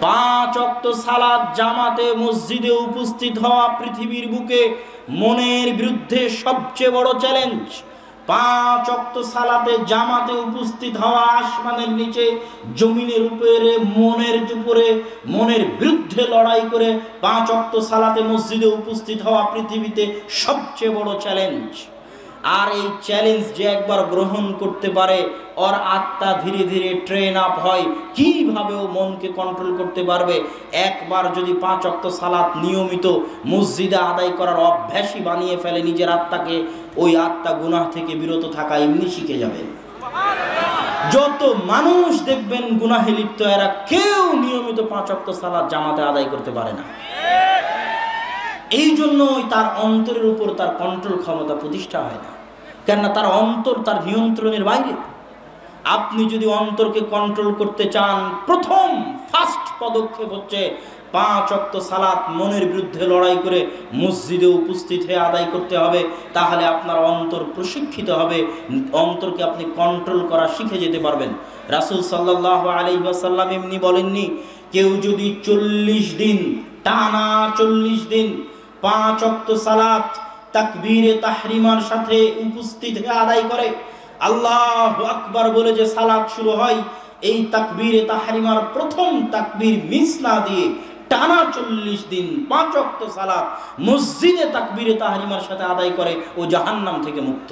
5 ওয়াক্ত সালাত জামাতে মসজিদে উপস্থিত হওয়া পৃথিবীর বুকে মনের বিরুদ্ধে সবচেয়ে বড় চ্যালেঞ্জ। 5 ওয়াক্ত সালাতে জামাতে উপস্থিত হওয়া আসমানের নিচে জমিনের উপরে মনের বিরুদ্ধে লড়াই করে 5 ওয়াক্ত সালাতে মসজিদে উপস্থিত হওয়া পৃথিবীতে সবচেয়ে বড় চ্যালেঞ্জ। আর এই চ্যালেঞ্জ যে একবার গ্রহণ করতে পারে, ওর আত্মা ধীরে ধীরে ট্রেন আপ হয় কিভাবে ও মনকে কন্ট্রোল করতে পারবে। একবার যদি 5 ওয়াক্ত সালাত নিয়মিত মসজিদে আদায় করার অভ্যাসই বানিয়ে ফেলে নিজের আত্মাকে, ওই আত্মা গুনাহ থেকে বিরত থাকা এমনি শিখে যাবে। যত মানুষ দেখবেন গুনাহে লিপ্ত, এরা কেউ নিয়মিত 5 ওয়াক্ত সালাত জামাতে আদায় করতে পারে না। এই জন্যই তার অন্তরের উপর তার কন্ট্রোল ক্ষমতা প্রতিষ্ঠা হয় না, কেননা তার অন্তর তার নিয়ন্ত্রণের বাইরে। আপনি যদি অন্তরকে কন্ট্রোল করতে চান, প্রথম ফার্স্ট পদক্ষেপ হচ্ছে 5 ওয়াক্ত সালাত মনের বিরুদ্ধে লড়াই করে মসজিদে উপস্থিত হয়ে আদায় করতে হবে। তাহলে আপনার অন্তর প্রশিক্ষিত হবে, অন্তরকে আপনি কন্ট্রোল করা শিখে যেতে পারবেন। রাসূল সাল্লাল্লাহু আলাইহি ওয়াসাল্লাম এমনি বলেননি, কেউ যদি 40 দিন টানা 40 দিন 5 ওয়াক্ত সালাত তাকবীরে তাহরিমার সাথে উপস্থিত হয়ে আদায় করে, আল্লাহু আকবার বলে যে সালাত শুরু হয়, এই তাকবীরে তাহরিমার প্রথম তাকবীর মিস না দিয়ে টানা 40 দিন 5 ওয়াক্ত সালাত মসজিদে তাকবীরে তাহরিমার সাথে আদায় করে, ও জাহান্নাম থেকে মুক্ত।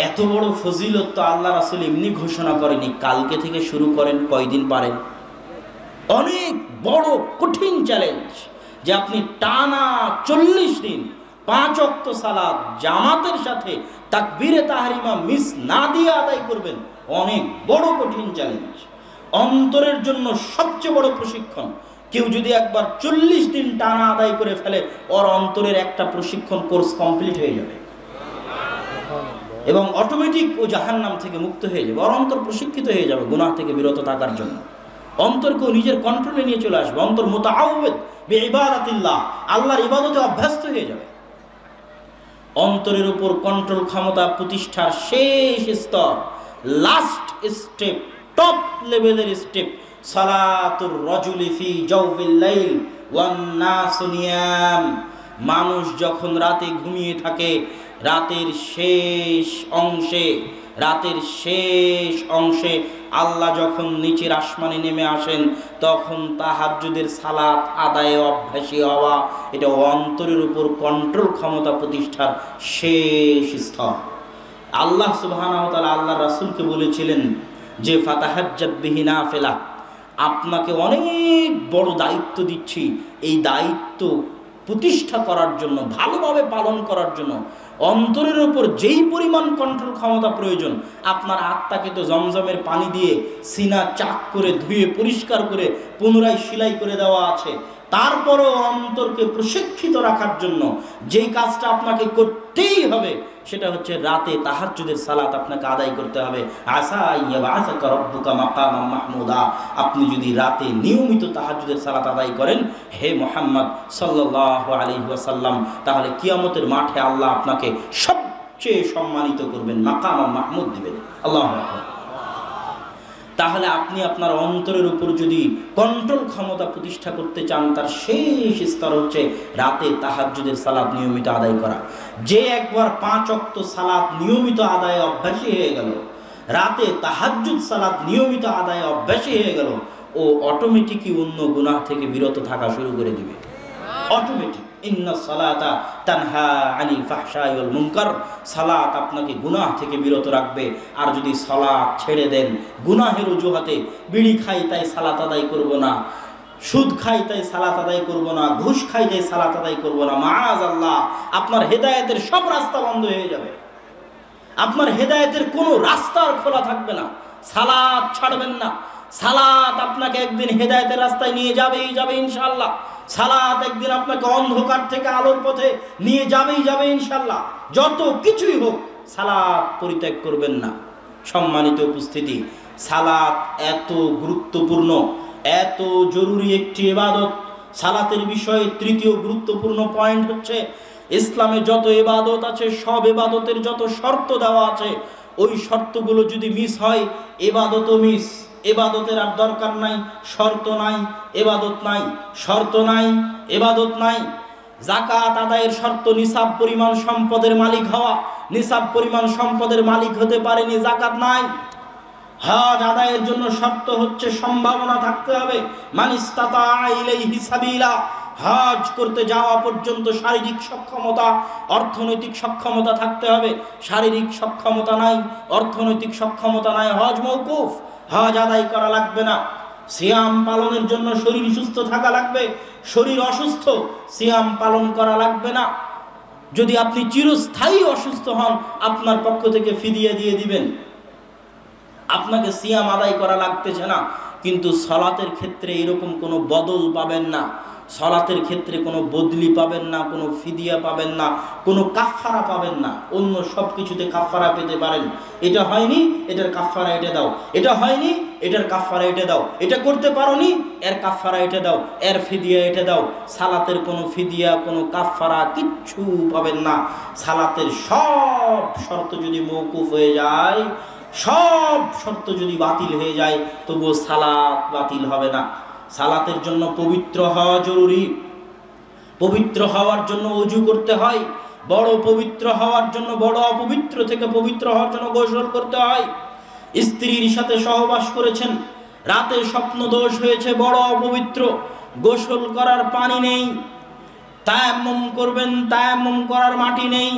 এত বড় ফজিলত তো আল্লাহ রাসূল এমনি ঘোষণা করেনি, কালকে থেকে শুরু করেন, কয়দিন পারেন। অনেক বড় কঠিন চ্যালেঞ্জ যে আপনি টানা 40 দিন 5 ওয়াক্ত সালাত জামাতের সাথে তাকবীরে তাহরিমা মিস না দিয়ে আদায় করবেন। অনেক বড় কঠিন চ্যালেঞ্জ, অন্তরের জন্য সবচেয়ে বড় প্রশিক্ষণ। কেউ যদি একবার 40 দিন টানা আদায় করে ফেলে, ওর অন্তরের একটা প্রশিক্ষণ কোর্স কমপ্লিট হয়ে যাবে এবং অটোমেটিক ও জাহান্নাম থেকে মুক্ত হয়ে যাবে। ওর অন্তর প্রশিক্ষিত হয়ে যাবে গুনাহ থেকে বিরত থাকার জন্য। অন্তরকেও নিজের কন্ট্রোলে নিয়ে চলে আসবে। অন্তর মুতাআউযিদ বিইবাদাতিল্লাহ, আল্লাহর ইবাদতে অভ্যস্ত হয়ে যাবে। অন্তরের উপর কন্ট্রোল ক্ষমতা প্রতিষ্ঠার শেষ স্তর, লাস্ট স্টেপ, টপ লেভেলের স্টেপ, সালাতুর রাজুলি ফি জাওফিল লাইল ওয়ান নাসু নিয়াম। মানুষ যখন রাতে ঘুমিয়ে থাকে, রাতের শেষ অংশে আল্লাহ যখন নিচের আসমানে নেমে আসেন, তখন তাহাজ্জুদের সালাত আদায়ে অভ্যাসী হওয়া, এটা অন্তরের উপর কন্ট্রোল ক্ষমতা প্রতিষ্ঠার শেষ স্তর। আল্লাহ সুবহানাহু ওয়া তাআলা আল্লাহ রাসূলকে বলেছিলেন যে ফাতাহাজ্জাত বিহি নাফিলা, আপনাকে অনেক বড় দায়িত্ব দিচ্ছি, এই দায়িত্ব প্রতিষ্ঠা করার জন্য, ভালোভাবে পালন করার জন্য অন্তরের উপর যেই পরিমাণ কন্ট্রোল ক্ষমতা প্রয়োজন, আপনার আত্মাকে তো জমজমের পানি দিয়ে সিনা চাক করে ধুয়ে পরিষ্কার করে পুনরায় সেলাই করে দেওয়া আছে। তারপরও অন্তরকে প্রশিক্ষিত রাখার জন্য যেই কাজটা আপনাকে করতেই হবে, সেটা হচ্ছে রাতে তাহাজ্জুদের সালাত আপনাকে আদায় করতে হবে। আসা ইয়াবাসাকা রাব্বুকা মাকামান মাহমুদা, আপনি যদি রাতে নিয়মিত তাহাজ্জুদের সালাত আদায় করেন, হে মুহাম্মদ সাল্লাল্লাহু আলাইহি ওয়াসাল্লাম, তাহলে কিয়ামতের মাঠে আল্লাহ আপনাকে সবচেয়ে সম্মানিত করবেন, মাকামান মাহমুদ দিবেন। আল্লাহু আকবার। তাহলে আপনি আপনার অন্তরের উপর যদি কন্ট্রোল ক্ষমতা প্রতিষ্ঠা করতে চান, তার শেষ স্তর হচ্ছে রাতে তাহাজ্জুদের সালাত নিয়মিত আদায় করা। যে একবার 5 ওয়াক্ত সালাত নিয়মিত আদায়ে অভ্যাসী হয়ে গেল, রাতে তাহাজ্জুদ সালাত নিয়মিত আদায়ে অভ্যাসী হয়ে গেল, ও অটোমেটিকই অন্য গুনাহ থেকে বিরত থাকা শুরু করে দিবে। অটোমেটিক। ইন্নাস সালাতা তানহা আনিল ফাহশাই ওয়াল মুনকার, সালাত আপনাকে গুনাহ থেকে বিরত রাখবে। আর যদি সালাত ছেড়ে দেন গুনাহের অজুহাতে, বিড়ি খাই তাই সালাত আদায় করব না, সুদ খাই তাই সালাত আদায় করব না, ঘুষ খাই তাই সালাত আদায় করব না, মাআযাল্লাহ, আপনার হেদায়েতের সব রাস্তা বন্ধ হয়ে যাবে। আপনার হেদায়েতের কোনো রাস্তা আর খোলা থাকবে না। সালাত ছাড়বেন না। সালাত আপনাকে একদিন হেদায়েতের রাস্তায় নিয়ে যাবে ইনশাআল্লাহ। সালাত একদিন আপনাকে অন্ধকার থেকে আলোর পথে নিয়ে যাবে ইনশাআল্লাহ। যত কিছুই হোক, সালাত পরিত্যাগ করবেন না। সম্মানিত উপস্থিতি, সালাত এত গুরুত্বপূর্ণ, এত জরুরি একটি ইবাদত। সালাতের বিষয়ে তৃতীয় গুরুত্বপূর্ণ পয়েন্ট হচ্ছে, ইসলামে যত ইবাদত আছে, সব ইবাদতের যত শর্ত দেওয়া আছে, ওই শর্তগুলো যদি মিস হয়, ইবাদতও মিস, এবাদতের আর দরকার নাই, শর্ত নাই, এবাদত নাই, শর্ত নাই, এবাদত নাই। যাকাত আদায়ের শর্ত নিসাব পরিমাণ সম্পদের মালিক হওয়া, নিসাব পরিমাণ সম্পদের মালিক হতে পারেনি, যাকাত নাই। হজ আদায়ের জন্য শর্ত হচ্ছে সম্ভাবনা থাকতে হবে, মান ইসতাতা ইলাইহি সাবিলা, হজ করতে যাওয়া পর্যন্ত শারীরিক সক্ষমতা, অর্থনৈতিক সক্ষমতা থাকতে হবে। শারীরিক সক্ষমতা নাই, অর্থনৈতিক সক্ষমতা নাই, হজ মওকুফ, হজ আদায় করা লাগবে না। সিয়াম পালনের জন্য শরীর সুস্থ থাকা লাগবে, শরীর অসুস্থ, সিয়াম পালন করা লাগবে না। যদি আপনি চিরস্থায়ী অসুস্থ হন, আপনার পক্ষ থেকে ফিদিয়া দিয়ে দিবেন, আপনাকে সিয়াম আদায় করা লাগতেছে না। কিন্তু সলাতের ক্ষেত্রে এরকম কোনো বদল পাবেন না, সলাতের ক্ষেত্রে কোনো বদলি পাবেন না, কোনো ফিদিয়া পাবেন না, কোনো কাফফারা পাবেন না। অন্য সব কিছুতে কাফফারা পেতে পারেন, এটা হয়নি এটার কাফফারা এটা দাও, এটা হয়নি এটার কাফফারা এটা দাও, এটা করতে পারোনি এর কাফফারা এটা দাও, এর ফিদিয়া এটা দাও। সালাতের কোনো ফিদিয়া, কোনো কাফফারা কিচ্ছু পাবেন না। সালাতের সব শর্ত যদি মওকুফ হয়ে যায়, সব শর্ত যদি বাতিল হয়ে যায়, তবুও সালাত বাতিল হবে না। সালাতের জন্য পবিত্র হওয়া জরুরি। পবিত্র হওয়ার জন্য ওযু করতে হয়, বড় পবিত্র হওয়ার জন্য, বড় অপবিত্র থেকে পবিত্র হওয়ার জন্য গোসল করতে হয়। স্ত্রীর সাথে সহবাস করেছেন, রাতে স্বপ্ন দোষ হয়েছে, বড় অপবিত্র, গোসল করার পানি নেই, তায়াম্মুম করবেন, তায়াম্মুম করার মাটি নেই।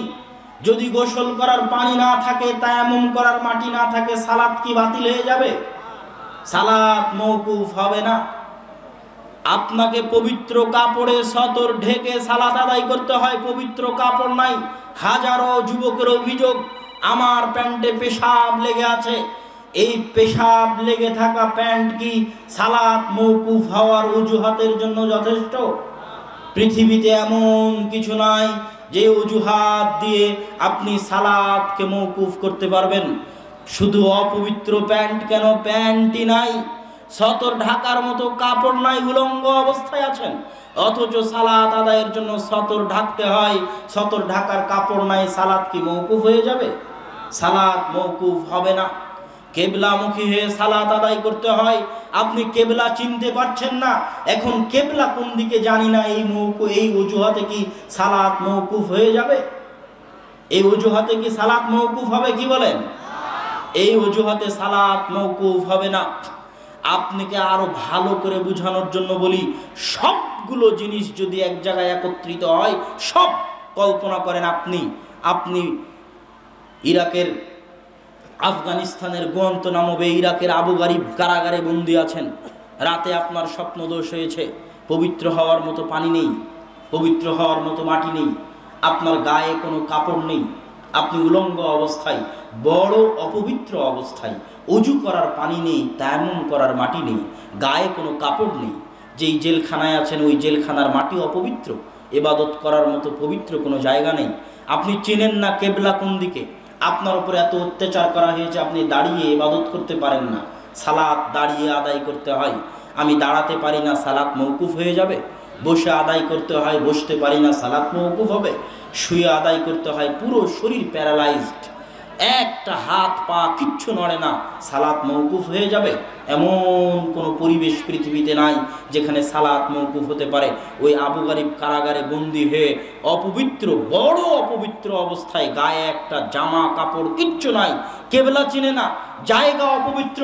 যদি গোসল করার পানি না থাকে, তায়াম্মুম করার মাটি না থাকে, সালাত কি বাতিল হয়ে যাবে? সালাত মওকুফ হবে না। আপনাকে পবিত্র কাপড়ে সতর ঢেকে সালাত আদায় করতে হয়, পবিত্র কাপড় নাই। হাজারো যুবকের অভিযোগ, আমার প্যান্টে পেশাব লেগে আছে। এই পেশাব লেগে থাকা প্যান্ট কি সালাত মওকুফ হওয়ার অজুহাতের জন্য যথেষ্ট? পৃথিবীতে এমন কিছু নাই যে অজুহাত দিয়ে আপনি সালাতকে মওকুফ করতে পারবেন। শুধু অপবিত্র প্যান্ট কেন, প্যান্টই নাই, সতর ঢাকার মতো কাপড় নাই, উলঙ্গ অবস্থায় আছেন, অথচ সালাত আদায়ের জন্য সতর ঢাকতে হয়, সতর ঢাকার কাপড় নাই, সালাত কি মওকুফ হয়ে যাবে? সালাত মওকুফ হবে না। কেবলামুখী হয়ে সালাত আদায় করতে হয়। আপনি কেবলা চিনতে পারছেন না, এখন কেবলা কোন দিকে জানি না, এই অজুহাতে কি সালাত মওকুফ হয়ে যাবে? এই অজুহাতে কি সালাত মওকুফ হবে? কি বলেন? এই অজুহাতে সালাত মওকুফ হবে না। আপনাকে আরো ভালো করে বোঝানোর জন্য বলি, সবগুলো জিনিস যদি এক জায়গায় একত্রিত হয়, সব কল্পনা করেন আপনি ইরাকের, আফগানিস্তানের গুয়ান্তানামো, ইরাকের আবু গারিব কারাগারে বন্দী আছেন। রাতে আপনার স্বপ্ন দোষ হয়েছে, পবিত্র হওয়ার মতো পানি নেই, পবিত্র হওয়ার মতো মাটি নেই, আপনার গায়ে কোনো কাপড় নেই, আপনি উলঙ্গ অবস্থায়, বড় অপবিত্র অবস্থায়, ওযু করার পানি নেই, তায়াম্মুম করার মাটি নেই, গায়ে কোনো কাপড় নেই। যেই জেলখানায় আছেন ওই জেলখানার মাটি অপবিত্র, ইবাদত করার মতো পবিত্র কোনো জায়গা নেই। আপনি চেনেন না কেবলা কোন দিকে, আপনার উপরে এত অত্যাচার করা হয়েছে, আপনি দাঁড়িয়ে ইবাদত করতে পারেন না, সালাত দাঁড়িয়ে আদায় করতে হয়। আমি দাঁড়াতে পারি না, সালাত মওকুফ হয়ে যাবে? বসে আদায় করতে হয়, বসতে পারি না, সালাত মওকুফ হবে? শুয়ে আদায় করতে হয়, পুরো শরীর প্যারালাইজড, একটা হাত পা কিচ্ছু নড়ে না, সালাত মওকুফ হয়ে যাবে? এমন কোনো পরিবেশ পৃথিবীতে নাই যেখানে সালাত মওকুফ হতে পারে। ওই আবু গারিব কারাগারে বন্দী হয়ে অপবিত্র, বড় অপবিত্র অবস্থায়, গায়ে একটা জামা কাপড় কিচ্ছু নাই, কেবলা চিনে না, জায়গা অপবিত্র,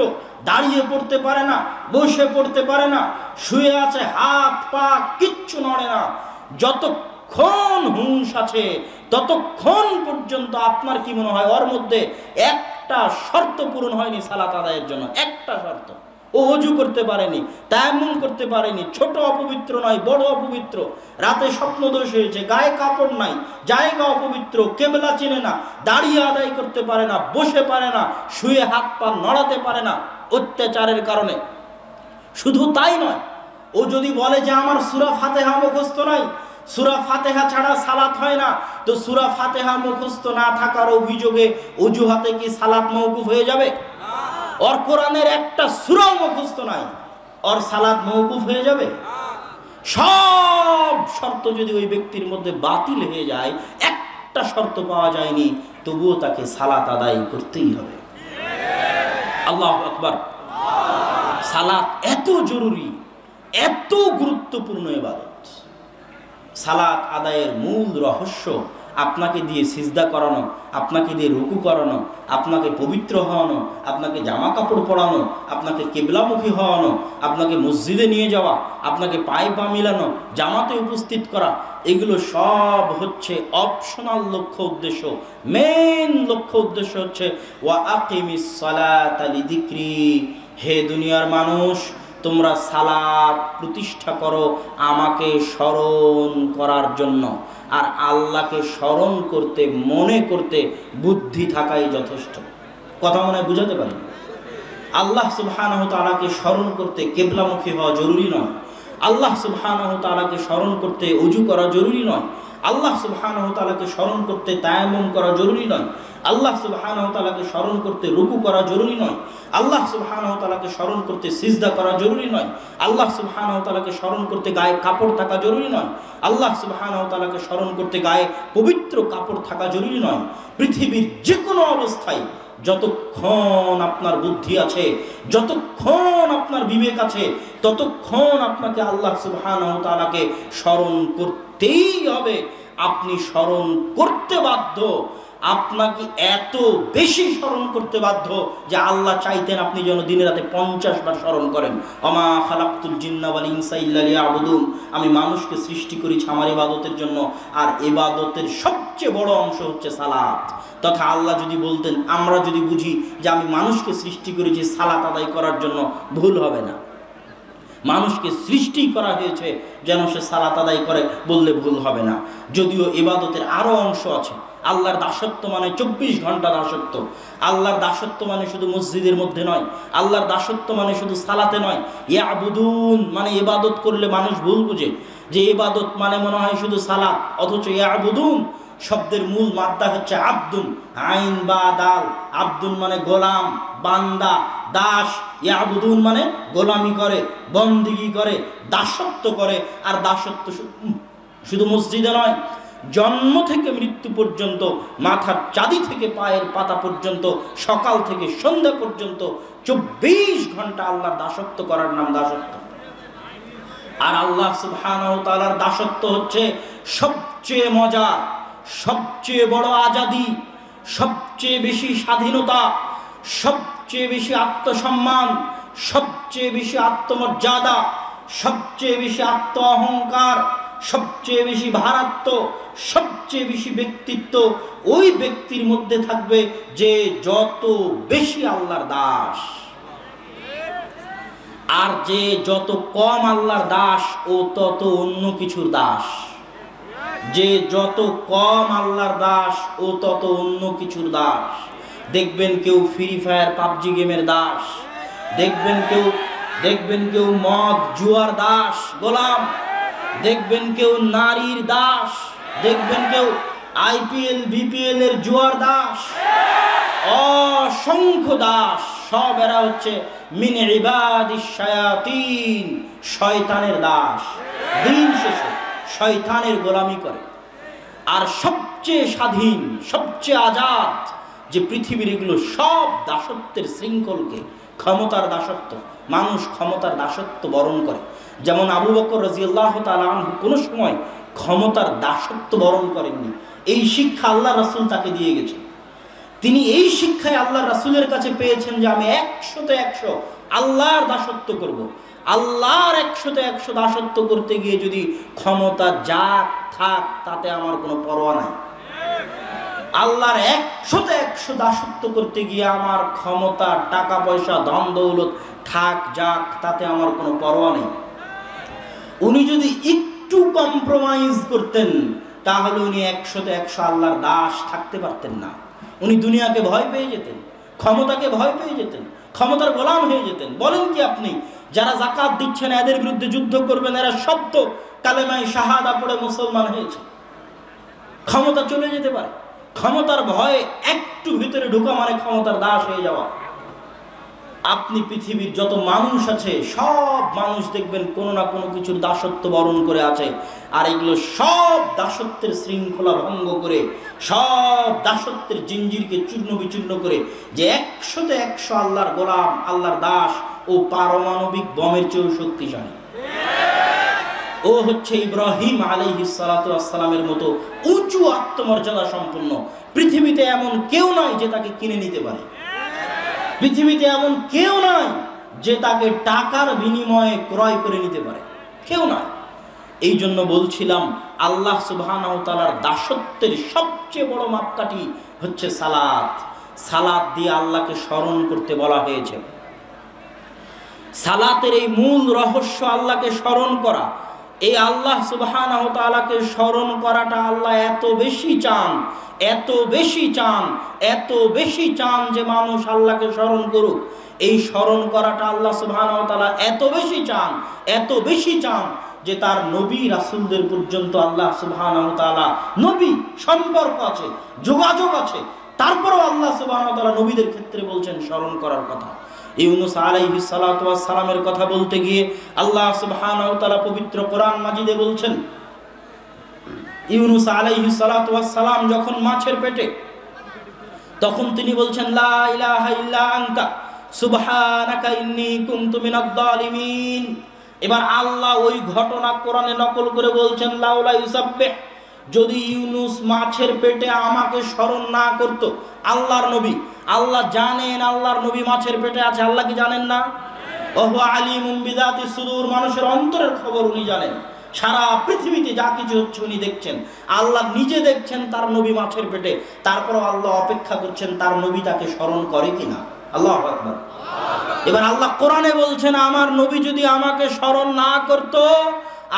দাঁড়িয়ে পড়তে পারে না, বসে পড়তে পারে না, শুয়ে আছে, হাত পা কিচ্ছু নড়ে না। যতক্ষণ হুঁশ আছে ততক্ষণ পর্যন্ত আপনার কি মনে হয় ওর মধ্যে একটা শর্ত পূরণ হয়নি সালাত আদায়ের জন্য? একটা শর্ত। ও ওযু করতে পারেনি, তায়াম্মুম করতে পারেনি, ছোট অপবিত্র নয়, বড় অপবিত্র, রাতে স্বপ্ন দোষ হয়েছে, গায়ে কাপড় নাই, জায়গা অপবিত্র, কেবলা চেনে না, দাঁড়িয়ে আদায় করতে পারে না, বসে পারে না, শুয়ে হাত পা নড়াতে পারে না অত্যাচারের কারণে। শুধু তাই নয়, ও যদি বলে যে আমার সূরা ফাতিহা মুখস্থ নাই, সূরা ফাতিহা ছাড়া সালাত হয় না, তো সূরা ফাতিহা মুখস্থ না থাকার অভিযোগে অজুহাতে কি সালাত মওকুফ হয়ে যাবে? ওর কোরআনের একটা সূরাও মুখস্থ নাই, ওর সালাত মওকুফ হয়ে যাবে? সব শর্ত যদি ওই ব্যক্তির মধ্যে বাতিল হয়ে যায়, একটা শর্ত পাওয়া যায়নি, তবুও তাকে সালাত আদায় করতেই হবে। আল্লাহু আকবার। সালাত এত জরুরি, এত গুরুত্বপূর্ণ ইবাদত। সালাত আদায়ের মূল রহস্য আপনাকে দিয়ে সিজদা করানো, আপনাকে দিয়ে রুকু করানো, আপনাকে পবিত্র হওয়ানো, আপনাকে জামা কাপড় পরানো, আপনাকে কেবলামুখী হওয়ানো, আপনাকে মসজিদে নিয়ে যাওয়া, আপনাকে পায়ে পা মিলানো, জামাতে উপস্থিত করা, এগুলো সব হচ্ছে অপশনাল লক্ষ্য উদ্দেশ্য। মেইন লক্ষ্য উদ্দেশ্য হচ্ছে ওয়া আকিমিস সালাতা লিযিকরি, হে দুনিয়ার মানুষ তোমরা সালাত প্রতিষ্ঠা করো আমাকে স্মরণ করার জন্য। আর আল্লাহকে স্মরণ করতে, মনে করতে বুদ্ধি থাকাই যথেষ্ট। কথা মনে বুঝাতে পারি? আল্লাহ সুবহানাহু ওয়া তাআলাকে স্মরণ করতে কিবলামুখী হওয়া জরুরি নয়। আল্লাহ সুবহানাহু ওয়া তাআলাকে স্মরণ করতে ওযু করা জরুরি নয়। আল্লাহ সুবহানাহু ওয়া তাআলাকে স্মরণ করতে তায়াম্মুম করা জরুরি নয়। আল্লাহ সুবহানাহু ওয়া তাআলাকে স্মরণ করতে রুকু করা জরুরি নয়। আল্লাহ সুবহানাহু ওয়া তাআলাকে স্মরণ করতে সিজদা করা জরুরি নয়। আল্লাহ সুবহানাহু ওয়া তাআলাকে স্মরণ করতে গায়ে কাপড় থাকা জরুরি নয়। আল্লাহ সুবহানাহু ওয়া তাআলাকে স্মরণ করতে গায়ে পবিত্র কাপড় থাকা জরুরি নয়। পৃথিবীর যে কোনো অবস্থায় যতক্ষণ আপনার বুদ্ধি আছে, যতক্ষণ আপনার বিবেক আছে, ততক্ষণ আপনাকে আল্লাহ সুবহানাহু ওয়া তাআলাকে স্মরণ করতেই হবে। আপনি স্মরণ করতে বাধ্য, আপনাকে এত বেশি স্মরণ করতে বাধ্য যে আল্লাহ চাইতেন আপনি যেন দিনে রাতে 50 বার স্মরণ করেন। ওমা খালাকতুল জিন্না ওয়াল ইনসা ইল্লা লিয়াবুদুন, আমি মানুষকে সৃষ্টি করেছি আমার ইবাদতের জন্য। আর ইবাদতের সবচেয়ে বড় অংশ হচ্ছে সালাত। তথা আল্লাহ যদি বলতেন, আমরা যদি বুঝি যে আমি মানুষকে সৃষ্টি করেছি সালাত আদায় করার জন্য, ভুল হবে না। মানুষকে সৃষ্টি করা হয়েছে যেন সে সালাত আদায় করে বললে ভুল হবে না। যদিও ইবাদতের আরও অংশ আছে। আল্লাহর দাসত্ব মানে 24 ঘন্টা দাসত্ব। আল্লাহর দাসত্ব মানে শুধু মসজিদের মধ্যে নয়। আল্লাহর দাসত্ব মানে শুধু সালাতে নয়। ইয়াবুদুন মানে ইবাদত করলে মানুষ ভুল বুঝে যে ইবাদত মানে মনে হয় শুধু সালাত, অথচ ইয়াবুদুন শব্দের মূল মাদ্দা হচ্ছে আব্দুন, আইন বা দাল। আব্দুন মানে গোলাম, বান্দা, দাস। ইয়াবুদুন মানে গোলামি করে, বন্দিগি করে, দাসত্ব করে। আর দাসত্ব শুধু মসজিদে নয়, জন্ম থেকে মৃত্যু পর্যন্ত, মাথার চাঁদি থেকে পায়ের পাতা পর্যন্ত, সকাল থেকে সন্ধ্যা পর্যন্ত 24 ঘন্টা আল্লাহর দাসত্ব করার নাম দাসত্ব। আর আল্লাহ সুবহানাহু ওয়া তাআলার দাসত্ব হচ্ছে সবচেয়ে মজা, সবচেয়ে বড় আজাদি, সবচেয়ে বেশি স্বাধীনতা, সবচেয়ে বেশি আত্মসম্মান, সবচেয়ে বেশি আত্মমর্যাদা, সবচেয়ে বেশি আত্ম অহংকার, সবচেয়ে বেশি ভারাত্ম, সবচেয়ে বেশি ব্যক্তিত্ব ওই ব্যক্তির মধ্যে থাকবে যে যত বেশি আল্লাহর দাস। আর যে যত কম আল্লাহর দাস ও তত অন্য কিছুর দাস। যে যত কম আল্লাহর দাস ও তত অন্য কিছুর দাস। দেখবেন কেউ ফ্রি ফায়ার পাবজি গেমের দাস, দেখবেন কেউ মদ জুয়ার দাস, গোলাম, দেখবেন কেউ নারীর দাস, দেখবেন কেউ আইপিএল বিপিএল এর জুয়ার দাস। অসংখ্য দাস, সব এরা হচ্ছে মিন ইবাদিশ শায়াতিন, শয়তানের দাস। দিন শেষে শয়তানের গোলামি করে। আর সবচেয়ে স্বাধীন, সবচেয়ে আজাদ যে পৃথিবীর, এগুলো সব দাসত্বের শৃঙ্খলকে, ক্ষমতার দাসত্ব। মানুষ ক্ষমতার দাসত্ব বরণ করে। যেমন আবু বকর রাদিয়াল্লাহু তাআলা আনহু কোনো সময় ক্ষমতার দাসত্ব বরণ করেননি। এই শিক্ষা আল্লাহ রাসূল তাকে দিয়ে গেছে। তিনি এই শিক্ষায় আল্লাহ রাসূলের কাছে পেয়েছেন যে আমি 100তে 100 আল্লাহর দাসত্ব করব। আল্লাহর 100তে 100 দাসত্ব করতে গিয়ে যদি ক্ষমতা যা থাক তাতে আমার কোনো পরোয়া নাই। আল্লাহর 100তে 100 দাসত্ব করতে গিয়ে আমার ক্ষমতা, টাকা পয়সা, ধন দৌলত থাক যাক তাতে আমার কোনো পরোয়া নেই। উনি যদি একটু কম্প্রোমাইজ করতেন তাহলে উনি 100তে 100 আল্লাহর দাস থাকতে পারতেন না। উনি দুনিয়াকে ভয় পেয়ে যেতেন, ক্ষমতাকে ভয় পেয়ে যেতেন, ক্ষমতার গোলাম হয়ে যেতেন। বলেন কি আপনি, যারা যাকাত দিচ্ছেন এদের বিরুদ্ধে যুদ্ধ করবেন, এরা সব তো কালেমায়ে শাহাদা পড়ে মুসলমান হয়েছে। ক্ষমতা চলে যেতে পারে। ক্ষমতার ভয়ে একটু ভিতরে ঢোকা মানে ক্ষমতার দাস হয়ে যাওয়া। আপনি পৃথিবীর যত মানুষ আছে সব মানুষ দেখবেন কোনো না কোনো কিছুর দাসত্ব বরণ করে আছে। আর এগুলো সব দাসত্বের শৃঙ্খলা ভঙ্গ করে, সব দাসত্বের জিঞ্জিরকে চূর্ণ বিচূর্ণ করে যে 100তে 100 আল্লাহর গোলাম, আল্লাহর দাস ও পারমাণবিক বোমের চেয়েও শক্তিশালী। ও হচ্ছে ইব্রাহিম আলাইহিস সালাতু ওয়াস সালামের মতো উঁচু আত্মমর্যাদা সম্পন্ন। পৃথিবীতে এমন কেউ নাই যে তাকে কিনে নিতে পারে। পৃথিবীতে এমন কেউ নাই যে তাকে টাকার বিনিময়ে ক্রয় করে নিতে পারে, কেউ নাই। এই জন্য বলছিলাম আল্লাহ সুবহানাহু ওয়া তাআলার দাসত্বের সবচেয়ে বড় মাপকাঠি হচ্ছে সালাত। সালাত দিয়ে আল্লাহকে স্মরণ করতে বলা হয়েছে। সালাতের এই মূল রহস্য আল্লাহকে স্মরণ করা। এই আল্লাহ সুবহানাহু ওয়া তাআলাকে স্মরণ করাটা আল্লাহ এত বেশি চান, এত বেশি চান, এত বেশি চান যে মানুষ আল্লাহকে স্মরণ করুক। এই স্মরণ করাটা আল্লাহ সুবহানাহু ওয়া তাআলা এত বেশি চান, এত বেশি চান যে তার নবী রাসূলদের পর্যন্ত আল্লাহ সুবহানাহু ওয়া তাআলা নবী সম্পর্ক আছে, যোগাযোগ আছে। তারপরেও আল্লাহ সুবহানাহু ওয়া তাআলা নবীদের ক্ষেত্রে বলছেন স্মরণ করার কথা। ইউনুস আলাইহিস সালাতু ওয়াস সালামের কথা বলতে গিয়ে আল্লাহ সুবহানাহু ওয়া তাআলা পবিত্র কোরআন মাজিদে বলছেন, ইউনুস আলাইহিস সালাতু ওয়াস সালাম যখন মাছের পেটে, তখন তিনি বলছেন লা ইলাহা ইল্লা আনতা সুবহানাকা ইন্নী কুনতু মিনাজ জালিমিন। এবার আল্লাহ ওই ঘটনা কোরআনে নকল করে বলছেন লাউলা ইউসাব্বিহ, যদি ইউনুস মাছের পেটে আমাকে স্মরণ না করত। আল্লাহর নবী, আল্লাহ জানেন আল্লাহর নবী মাছের পেটে আছে, আল্লাহ কি জানেন না? ওহু আলিমুম বিযাতিস সুদূর, মানুষের অন্তরের খবর উনি জানেন। সারা পৃথিবীতে যা কিছু হচ্ছে উনি দেখছেন। আল্লাহ নিজে দেখছেন তার নবী মাছের পেটে, তারপরও আল্লাহ অপেক্ষা করছেন তার নবী তাকে স্মরণ করে কিনা। আল্লাহু আকবার। এবার আল্লাহ কোরআনে বলছেন আমার নবী যদি আমাকে স্মরণ না করত,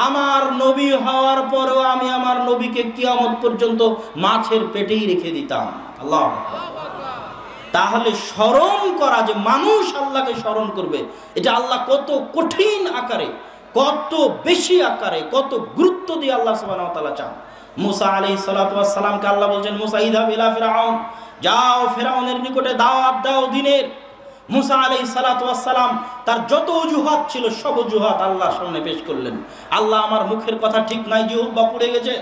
আমার নবী হওয়ার পরেও আমি আমার নবীকে কিয়ামত পর্যন্ত মাছের পেটেই রেখে দিতাম। আল্লাহু আকবার। তাহলে স্মরণ করা, যে মানুষ আল্লাহকে স্মরণ করবে, এটা আল্লাহ কত কঠিন আকারে, কত বেশি আকারে, কত গুরুত্ব দিয়ে আল্লাহ সুবহানাহু ওয়া তাআলা চান। মুসা আলাইহিস সালাতু ওয়াস সালামকে আল্লাহ বলছেন মুসা ইযহাব ইলা ফিরআউন, যাও ফিরআউনের নিকটে দাওয়াত দাও দিনের। মুসা আলাইহিস সালাতু ওয়াস সালাম তার যত অজুহাত ছিল সব অজুহাত আল্লাহর সামনে পেশ করলেন। আল্লাহ, আমার মুখের কথা ঠিক নাই, জিহ্বা পুড়ে গেছে,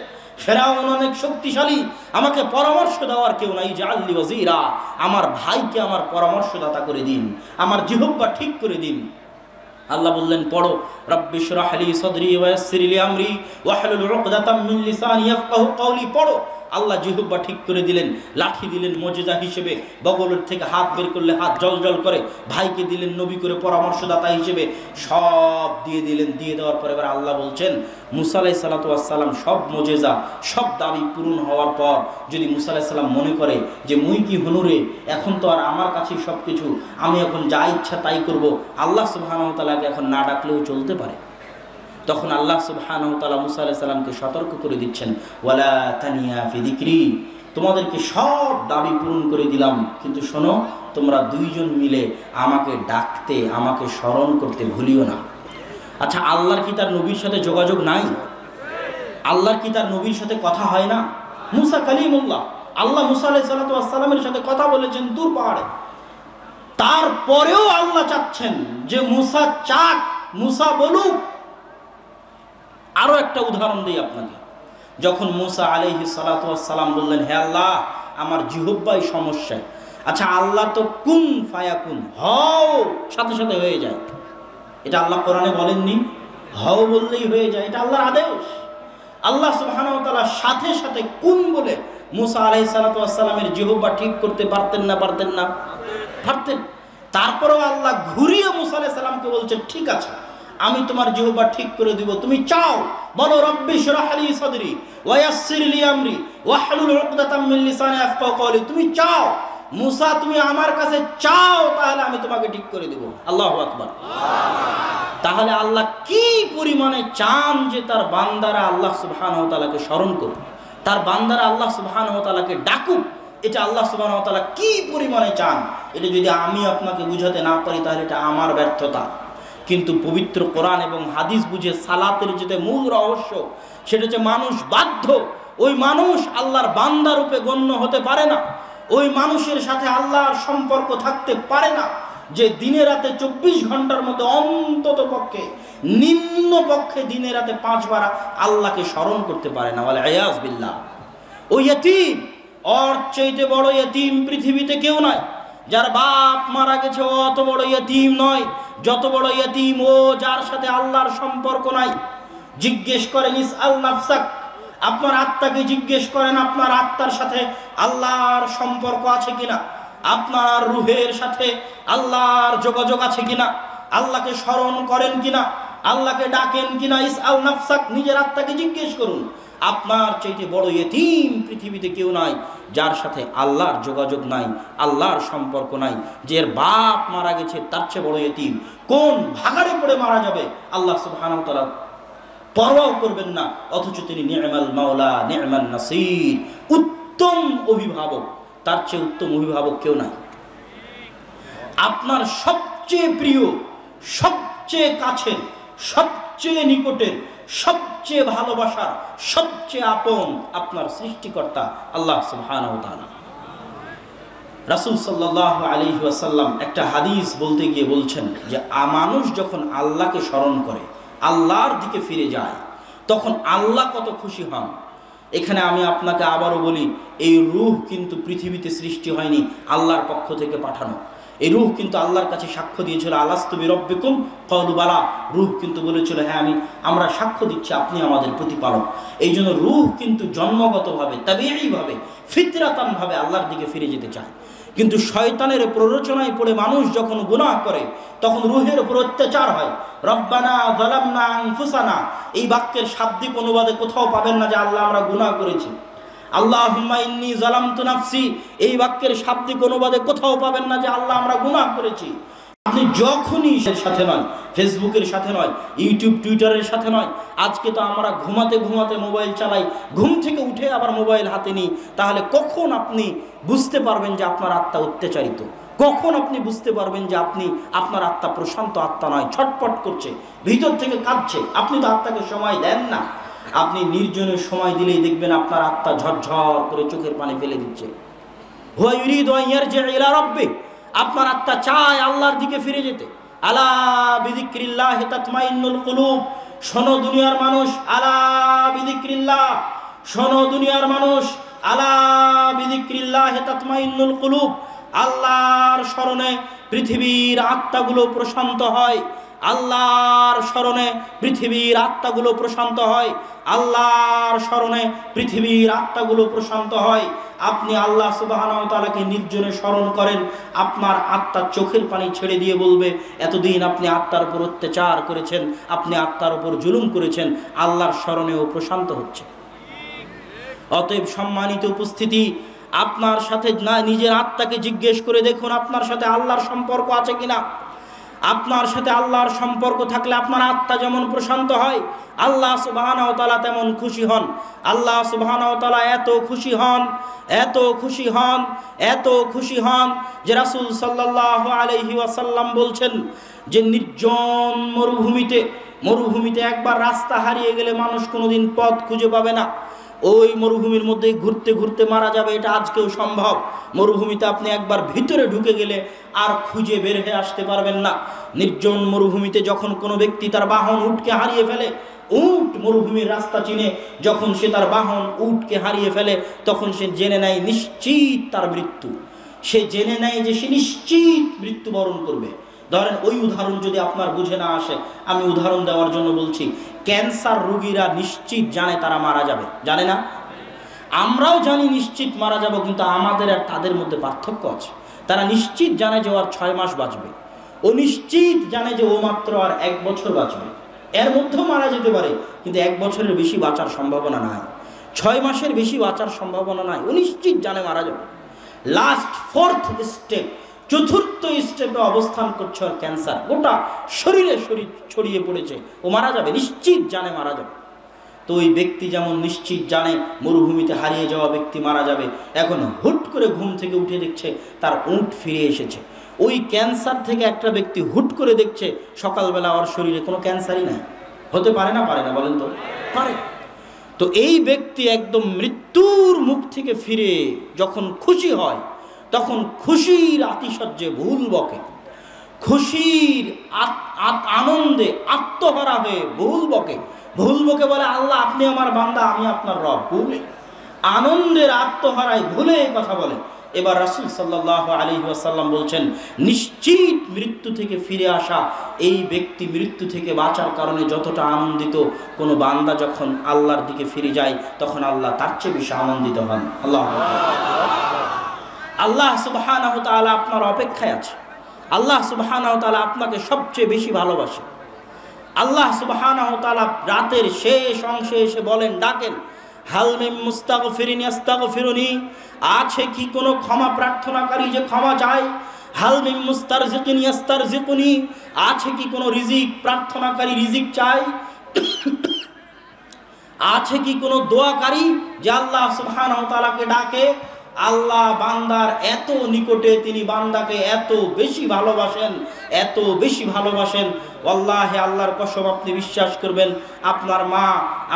ফেরাউন অনেক শক্তিশালী, আমাকে পরামর্শ দেওয়ার কেউ নাই, জাআল্লি ওয়াজিরা, আমার ভাইকে আমার পরামর্শদাতা করে দিন, আমার জিহ্বা ঠিক করে দিন। আল্লাহ বললেন পড়ো, রব্বি ইশরাহ লি সাদরি ওয়া ইয়াসসির লি আমরি ওয়াহলুল উকদাতাম মিন লিসানি ইয়াফকাহু কওলি। পড়ো। আল্লাহ জিহ্বা ঠিক করে দিলেন, লাঠি দিলেন মুজিজা হিসেবে, বগলের থেকে হাত বের করলে হাত জলজল করে, ভাইকে দিলেন নবী করে পরামর্শদাতা হিসেবে, সব দিয়ে দিলেন। দিয়ে দেওয়ার পরে এবার আল্লাহ বলছেন মুসা আলাইহিস সালাতু ওয়াস সালাম সব মুজিজা, সব দাবি পূরণ হওয়ার পর যদি মুসা আলাইহিস সালাম মনে করে যে মুই কি হনুরে, এখন তো আর আমার কাছেই সব কিছু, আমি এখন যা ইচ্ছা তাই করব, আল্লাহ সুবহানাহু ওয়া তাআলাকে এখন না ডাকলেও চলতে পারে। তখন আল্লাহ সুবহানাহু ওয়া তাআলা মুসা আলাইহিস সালামকে সতর্ক করে দিচ্ছেন, ওয়ালা তানিয়া ফি যিকরি, তোমাদেরকে সব দাবি পূরণ করে দিলাম, কিন্তু শোনো, তোমরা দুইজন মিলে আমাকে ডাকতে, আমাকে স্মরণ করতে ভুলিও না। আচ্ছা, আল্লাহর কি তার নবীর সাথে যোগাযোগ নাই? আল্লাহর কি তার নবীর সাথে কথা হয় না? মুসা কালিমুল্লাহ, আল্লাহ মুসা আলাইহিস সালাতু ওয়াস সালামের সাথে কথা বলেছেন দূর পাহাড়ে। তারপরেও আল্লাহ চাচ্ছেন যে মুসা চাক, মুসা বলুক। আরো একটা উদাহরণ দিই আপনাকে। যখন মুসা আলাইহিস সালাতু ওয়াস সালাম বললেন, হে আল্লাহ, আমার জিহ্বায় সমস্যা। আচ্ছা, আল্লাহ তো কুন ফায়াকুন, হও, সাথে সাথে হয়ে যায়। এটা আল্লাহ কোরআনে বলেননি? হও বললেই হয়ে যায়, এটা আল্লাহর আদেশ। আল্লাহ সুবহানাহু ওয়া তাআলা সাথে সাথে কুন বলে মুসা আলাইহিস সালাতু ওয়াস সালামের জিহ্বা ঠিক করতে পারতেন না? পারতেন না? পারতেন। তারপরেও আল্লাহ ঘুরিয়ে মুসা আলাইহিস সালামকে বলছেন, ঠিক আছে, আমি তোমার জিহ্বা ঠিক করে দিব, তুমি চাও, বলো রব্বি ইশরাহ লি সাদরি ওয়া ইয়াসসির লি আমরি ওয়াহলুল উকদাতাম মিন লিসানি ইয়াফকাহু কওলি। তুমি চাও মুসা, তুমি আমার কাছে চাও, তাহলে আমি তোমাকে ঠিক করে দেব। আল্লাহু আকবার। তাহলে আল্লাহ কি পরিমাণে চান যে তার বান্দারা আল্লাহ সুবহানাহু ওয়া তাআলাকে স্মরণ করুক, তার বান্দারা আল্লাহ সুবহানাহু ওয়া তাআলাকে ডাকুক। এটা আল্লাহ সুবহানাহু ওয়া তাআলা কি পরিমাণে চান, এটা যদি আমি আপনাকে বুঝাতে না পারি তাহলে এটা আমার ব্যর্থতা। কিন্তু পবিত্র কোরআন এবং হাদিস বুঝে সালাতের যেটা মূল রহস্য, সেটা হচ্ছে মানুষ বাধ্য, ওই মানুষ আল্লাহর বান্দা রূপে গণ্য হতে পারে না, ওই মানুষের সাথে আল্লাহর সম্পর্ক থাকতে পারে না যে দিনে রাতে 24 ঘন্টার মধ্যে অন্তত পক্ষে, নিম্ন পক্ষে দিনে রাতে 5 বার আল্লাহকে স্মরণ করতে পারে না। ওয়াল ইয়াজ বিল্লাহ। ওই ইতিম, ওর চাইতে বড় ইতিম পৃথিবীতে কেউ নাই। যার বাপ মারা গেছে অত বড় ইতিম নয়, যত বড় ইয়তীম ও যার সাথে আল্লাহর সম্পর্ক নাই, জিজ্ঞেস করেন ইসআল নাফসাক, আপনার আত্মাকে জিজ্ঞেস করেন আপনার আত্মার সাথে আল্লাহর সম্পর্ক আছে কিনা, আপনার রুহের সাথে আল্লাহর যোগাযোগ আছে কিনা, আল্লাহকে স্মরণ করেন কিনা, আল্লাহকে ডাকেন কিনা। ইসআল নাফসাক, নিজের আত্মাকে জিজ্ঞেস করুন। আপনার চাইতে বড় ইয়তীম পৃথিবীতে কেউ নাই যার সাথে আল্লাহর যোগাযোগ নাই, আল্লাহর সম্পর্ক নাই। যে বাপ মারা গেছে তার চেয়ে বড় ইয়তীম কোন ভাগাড়ে পড়ে মারা যাবে আল্লাহ সুবহানাহু ওয়া তাআলা পরোয়াও করবেন না, অথচ তিনি নি'মাল মাওলা নি'মান নাসির, উত্তম অভিভাবক, তার চেয়ে উত্তম অভিভাবক কেউ নাই। আপনার সবচেয়ে প্রিয়, সবচেয়ে কাছের, সবচেয়ে নিকটের, সবচেয়ে ভালোবাসার, সবচেয়ে আপন আপনার সৃষ্টিকর্তা আল্লাহ সুবহানাহু ওয়া তাআলা। রাসূল সাল্লাল্লাহু আলাইহি ওয়াসাল্লাম একটা হাদিস বলতে গিয়ে বলছেন যে মানুষ যখন আল্লাহকে স্মরণ করে, আল্লাহর দিকে ফিরে যায়, তখন আল্লাহ কত খুশি হন। এখানে আমি আপনাকে আবারও বলি, এই রূহ কিন্তু পৃথিবীতে সৃষ্টি হয়নি, আল্লাহর পক্ষ থেকে পাঠানো। এই রূহ কিন্তু আল্লাহর কাছে সাক্ষ্য দিয়েছিল, আলাস্তু বিরব্বিকুম ক্বালু বালা। রূহ কিন্তু বলেছিল, হ্যাঁ আমরা সাক্ষ্য দিচ্ছি আপনি আমাদের প্রতিপালক। এই জন্য রূহ কিন্তু জন্মগতভাবে, তাবিঈভাবে, ফিতরাতানভাবে আল্লাহর দিকে ফিরে যেতে চায়। কিন্তু শয়তানের প্ররোচনায় পড়ে মানুষ যখন গুনাহ করে, তখন রূহের উপর অত্যাচার হয়। রব্বানা যালামনা আনফুসানা, এই বাক্যের শাব্দিক অনুবাদে কোথাও পাবেন না যে আল্লাহ আমরা গুনাহ করেছি। আল্লাহুম্মা ইন্নী যালামতু নাফসি, এই বাক্যের শাব্দিক অনুবাদে কোথাও পাবেন না যে আল্লাহ আমরা গুনাহ করেছি। আপনি যখনই এর সাথে নয়, ফেসবুকের সাথে নয়, ইউটিউব টুইটারের সাথে নয়, আজকে তো আমরা ঘুমাতে ঘুমাতে মোবাইল চালাই, ঘুম থেকে উঠে আবার মোবাইল হাতে নিই, তাহলে কখন আপনি বুঝতে পারবেন যে আপনার আত্মা অত্যাচারিত? কখন আপনি বুঝতে পারবেন যে আপনার আত্মা প্রশান্ত আত্মা নয়, ছটপট করছে, ভিতর থেকে কাঁদছে? আপনি তো আত্মাকে সময় দেন না। আপনি নির্জনের সময় দিলেই দেখবেন আপনার আত্মা ঝরঝর করে চোখের পানি ফেলে দিচ্ছে। হুয়া ইউরিদু আন ইয়ারজি'a ইলা রাব্বিহি, আপনার আত্মা চায় আল্লাহর দিকে ফিরে যেতে। আলা বিযিকরিল্লাহি তাতমাইন্নুল কুলুব, শোনো দুনিয়ার মানুষ, আলা বিযিকরিল্লাহ, শোনো দুনিয়ার মানুষ, আলা বিযিকরিল্লাহি তাতমাইন্নুল কুলুব। আল্লাহর স্মরণে পৃথিবীর আত্মাগুলো প্রশান্ত হয়, আল্লাহর স্মরণে পৃথিবীর আত্মাগুলো প্রশান্ত হয়, আল্লাহর স্মরণে পৃথিবীর আত্মাগুলো প্রশান্ত হয়। আপনি আল্লাহ সুবহানাহু ওয়া তাআলাকে নির্জনে স্মরণ করেন, আপনার আত্মার চোখের পানি ছেড়ে দিয়ে বলবে, এতদিন আপনি আত্মার উপর অত্যাচার করেছেন, আপনি আত্মার উপর জুলুম করেছেন, আল্লাহর স্মরণেও প্রশান্ত হচ্ছে। অতএব সম্মানিত উপস্থিতি, আপনার সাথে না নিজের আত্মাকে জিজ্ঞেস করে দেখুন আপনার সাথে আল্লাহর সম্পর্ক আছে কিনা। আপনার সাথে আল্লাহর সম্পর্ক থাকলে আপনার আত্মা যেমন প্রশান্ত হয়, আল্লাহ সুবহানাহু ওয়া তাআলা তেমন খুশি হন। আল্লাহ সুবহানাহু ওয়া তাআলা এত খুশি হন, এত খুশি হন, এত খুশি হন যে রাসূল সাল্লাল্লাহু আলাইহি ওয়াসাল্লাম বলছেন যে নির্জন মরুভূমিতে একবার রাস্তা হারিয়ে গেলে মানুষ কোনোদিন পথ খুঁজে পাবে না। ওই মরুভূমির মধ্যে ঘুরতে ঘুরতে মারা যাবে, এটা আজকেও সম্ভব। মরুভূমিতে আপনি একবার ভিতরে ঢুকে গেলে আর খুঁজে বের হয়ে আসতে পারবেন না। নির্জন মরুভূমিতে যখন কোনো ব্যক্তি তার বাহন উটকে হারিয়ে ফেলে, উট মরুভূমির রাস্তা চিনে যখন সে তার বাহন উটকে হারিয়ে ফেলে, তখন সে জেনে নেয় নিশ্চিত তার মৃত্যু। সে জেনে নেয় যে সে নিশ্চিত মৃত্যুবরণ করবে। ধরেন ওই উদাহরণ যদি আপনার বুঝে না আসে, আমি উদাহরণ দেওয়ার জন্য বলছি, ক্যান্সার রোগীরা নিশ্চিত জানে তারা মারা যাবে, জানে না? আমরাও জানি নিশ্চিত মারা যাব, কিন্তু আমাদের আর তাদের মধ্যে পার্থক্য আছে। তারা নিশ্চিত জানে যে ও আর 6 মাস বাঁচবে, ও নিশ্চিত জানে যে ও মাত্র আর 1 বছর বাঁচবে। এর মধ্যেও মারা যেতে পারে, কিন্তু 1 বছরের বেশি বাঁচার সম্ভাবনা নাই, 6 মাসের বেশি বাঁচার সম্ভাবনা নাই। ও নিশ্চিত জানে মারা যাবে। লাস্ট 4th স্টেপ, চতুর্থ স্টেপে অবস্থান করছে ওর ক্যান্সার, গোটা শরীর ছড়িয়ে পড়েছে, ও মারা যাবে, নিশ্চিত জানে মারা যাবে। তো ওই ব্যক্তি যেমন নিশ্চিত জানে মরুভূমিতে হারিয়ে যাওয়া ব্যক্তি মারা যাবে, এখন হুট করে ঘুম থেকে উঠে দেখছে তার উট ফিরে এসেছে। ওই ক্যান্সার থেকে একটা ব্যক্তি হুট করে দেখছে সকালবেলা ওর শরীরে কোনো ক্যান্সারই নাই। হতে পারে না? পারে না? বলেন তো। পারে। তো এই ব্যক্তি একদম মৃত্যুর মুখ থেকে ফিরে যখন খুশি হয়, তখন খুশির আতিশয্যে ভুল বকে, খুশির আনন্দে আত্মহারা হয়ে ভুল বকে বলে, আল্লাহ আপনি আমার বান্দা, আমি আপনার রব। ভুলে আনন্দের আত্মহারায় ভুলে কথা বলে, এবার রাসূল সাল্লাল্লাহু আলাইহি ওয়াসাল্লাম বলছেন, নিশ্চিত মৃত্যু থেকে ফিরে আসা এই ব্যক্তি মৃত্যু থেকে বাঁচার কারণে যতটা আনন্দিত, কোনো বান্দা যখন আল্লাহর দিকে ফিরে যায় তখন আল্লাহ তার চেয়ে বেশি আনন্দিত হন। আল্লাহু আকবার। আল্লাহ সুবহানাহু ওয়া তাআলা আপনার অপেক্ষায় আছে। আল্লাহ সুবহানাহু ওয়া তাআলা আপনাকে সবচেয়ে বেশি ভালোবাসে। আল্লাহ সুবহানাহু ওয়া তাআলা রাতের শেষ অংশে এসে বলেন, ডাকেন, হাল মিন মুস্তাগফিরিন ইস্তাগফিরুনি, আছে কি কোনো ক্ষমা প্রার্থনাকারী যে ক্ষমা চায়? হাল মিন মুস্তারজিকিন ইস্তারজিকুনি, আছে কি কোনো রিজিক প্রার্থনাকারী রিজিক চায়? আছে কি কোনো দোয়াকারী যে আল্লাহ সুবহানাহু ওয়া তাআলাকে ডাকে? আল্লাহ বান্দার এত নিকটে, তিনি বান্দাকে এত বেশি ভালোবাসেন, এত বেশি ভালোবাসেন। ওয়াল্লাহি আল্লাহর কসম, আপনি বিশ্বাস করবেন, আপনার মা,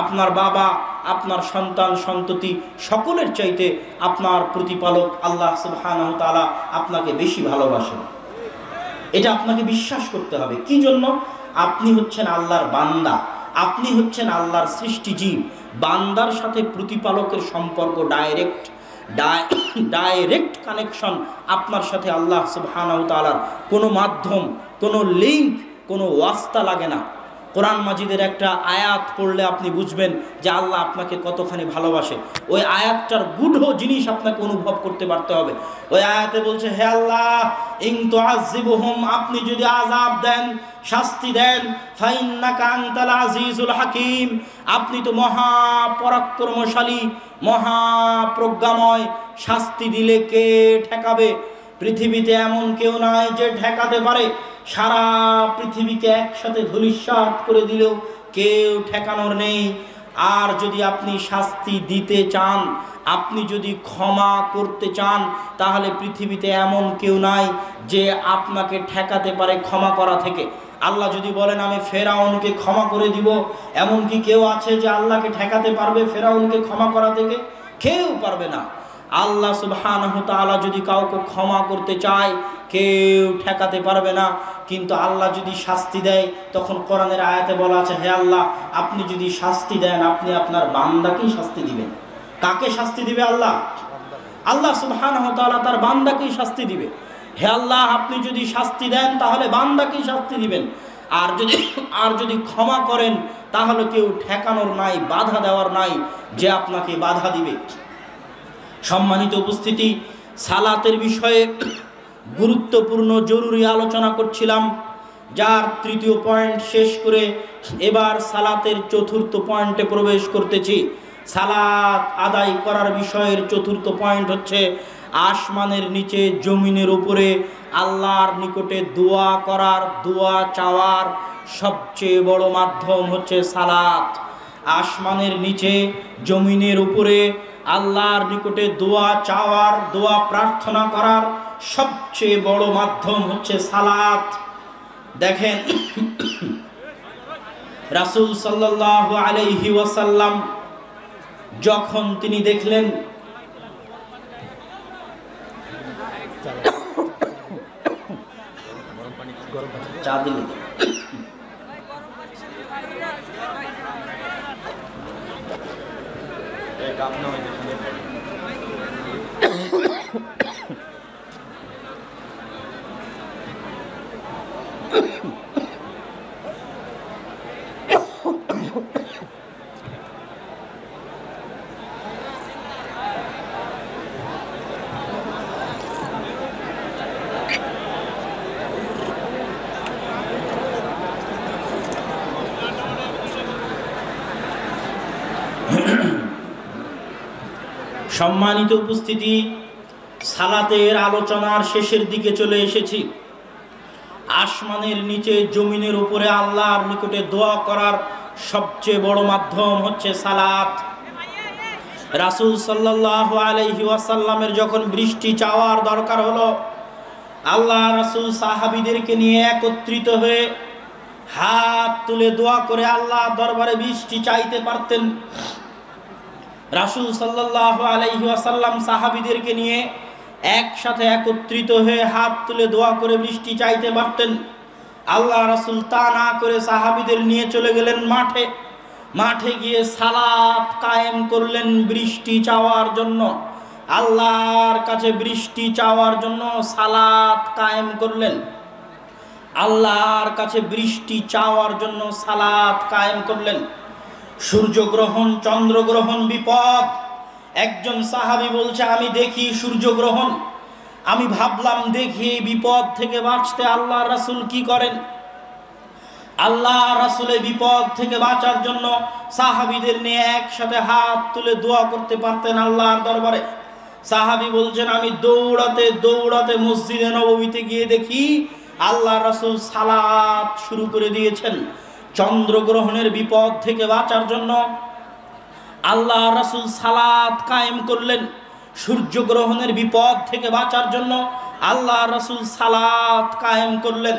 আপনার বাবা, আপনার সন্তান সন্ততি সকলের চাইতে আপনার প্রতিপালক আল্লাহ সুবহানাহু ওয়া তাআলা আপনাকে বেশি ভালোবাসেন। এটা আপনাকে বিশ্বাস করতে হবে। কি জন্য? আপনি হচ্ছেন আল্লাহর বান্দা, আপনি হচ্ছেন আল্লাহর সৃষ্টিজীব। বান্দার সাথে প্রতিপালকের সম্পর্ক ডাইরেক্ট কানেকশন আপনার সাথে আল্লাহ সুবহানাহু ওয়া তাআলার। কোনো মাধ্যম, কোনো লিঙ্ক, কোনো ওয়াস্তা লাগে না। কোরআন মাজিদের একটা আয়াত পড়লে আপনি বুঝবেন যে আল্লাহ আপনাকে কতখানি ভালোবাসে। ওই আয়াতটার গূঢ় জিনিস আপনাকে অনুভব করতে পারতে হবে। ওই আয়াতে বলছে, হে আল্লাহ, ইন তুআযিবুহুম, আপনি যদি আযাব দেন, শাস্তি দেন, ফাইন্নাকা আনতাল আজিজুল হাকিম, আপনি তো মহা পরাক্রমশালী, মহা প্রজ্ঞাময়, শাস্তি দিলে কে ঠেকাবে? পৃথিবীতে এমন কেউ নাই যে ঠেকাতে পারে। সারা পৃথিবীকে একসাথে ধূলিসাৎ করে দিলেও কেউ ঠেকানোর নেই। আর যদি আপনি শাস্তি দিতে চান, আপনি যদি ক্ষমা করতে চান, তাহলে পৃথিবীতে এমন কেউ নাই যে আপনাকে ঠেকাতে পারে ক্ষমা করা থেকে। আল্লাহ যদি বলেন আমি ফেরাউনকে ক্ষমা করে দিব, এমন কি কেউ আছে যে আল্লাহকে ঠেকাতে পারবে ফেরাউনকে ক্ষমা করা থেকে? কেউ পারবে না। আল্লাহ সুবহানাহু ওয়া তাআলা যদি কাউকে ক্ষমা করতে চায়, কেউ ঠেকাতে পারবে না। কিন্তু আল্লাহ যদি শাস্তি দেয়, তখন কোরআনের আয়াতে বলা আছে, হে আল্লাহ, আপনি যদি শাস্তি দেন, আপনি আপনার বান্দাকেই শাস্তি দিবেন। কাকে শাস্তি দিবে? আল্লাহ। আল্লাহ সুবহানাহু ওয়া তাআলা তার বান্দাকেই শাস্তি দিবে। হে আল্লাহ, আপনি যদি শাস্তি দেন তাহলে বান্দাকেই শাস্তি দিবেন। আর যদি ক্ষমা করেন, তাহলে কেউ ঠেকানোর নাই, বাধা দেওয়ার নাই যে আপনাকে বাধা দিবে। সম্মানিত উপস্থিতি, সালাতের বিষয়ে গুরুত্বপূর্ণ জরুরি আলোচনা করছিলাম, যার তৃতীয় পয়েন্ট শেষ করে এবার সালাতের চতুর্থ পয়েন্টে প্রবেশ করতেছি। সালাত আদায় করার বিষয়ের চতুর্থ পয়েন্ট হচ্ছে, আসমানের নিচে জমিনের উপরে আল্লাহর নিকটে দোয়া করার, দোয়া চাওয়ার সবচেয়ে বড় মাধ্যম হচ্ছে সালাত। আসমানের নিচে জমিনের উপরে আল্লাহর নিকটে দোয়া চাওয়ার, দোয়া প্রার্থনা করার সবচেয়ে বড় মাধ্যম হচ্ছে সালাত। দেখেন, রাসূল সাল্লাল্লাহু আলাইহি ওয়াসাল্লাম যখন তিনি দেখলেন চা দিলে সম্মানিত উপস্থিতি, সালাতের আলোচনার শেষের দিকে চলে এসেছি। আসমানের নিচে জমিনের উপরে আল্লাহর নিকটে দোয়া করার সবচেয়ে বড় মাধ্যম হচ্ছে সালাত। রাসূল সাল্লাল্লাহু আলাইহি ওয়াসাল্লামের যখন বৃষ্টি চাওয়ার দরকার হলো, আল্লাহ রাসূল সাহাবীদেরকে নিয়ে একত্রিত হয়ে হাত তুলে দোয়া করে আল্লাহ দরবারে বৃষ্টি চাইতে পারতেন। রাসূল সাল্লাল্লাহু আলাইহি ওয়াসাল্লাম সাহাবীদেরকে নিয়ে একসাথে একত্রিত হয়ে হাত তুলে দোয়া করে বৃষ্টি চাইতে পারতেন। আল্লাহ রাসূল তা না করে সাহাবীদের নিয়ে চলে গেলেন মাঠে গিয়ে সালাত কায়েম করলেন বৃষ্টি চাওয়ার জন্য। আল্লাহর কাছে বৃষ্টি চাওয়ার জন্য সালাত কায়েম করলেন। আল্লাহর কাছে বৃষ্টি চাওয়ার জন্য সালাত কায়েম করলেন। সূর্যগ্রহণ, চন্দ্রগ্রহণ বিপদ। একজন সাহাবী বলছে, আমি দেখি সূর্যগ্রহণ, আমি ভাবলাম দেখি বিপদ থেকে বাঁচতে আল্লাহ রাসূল কি করেন। আল্লাহ রাসূলের বিপদ থেকে বাঁচার জন্য সাহাবীদের নিয়ে একসাথে হাত তুলে দোয়া করতে পারতেন আল্লাহর দরবারে। সাহাবী বলছেন, আমি দৌড়াতে দৌড়াতে মসজিদে নববীতে গিয়ে দেখি আল্লাহ রাসূল সালাত শুরু করে দিয়েছেন। চন্দ্রগ্রহণের বিপদ থেকে বাঁচার জন্য আল্লাহ রাসূল সালাত কায়েম করলেন। সূর্যগ্রহণের বিপদ থেকে বাঁচার জন্য আল্লাহ রাসূল সালাত কায়েম করলেন।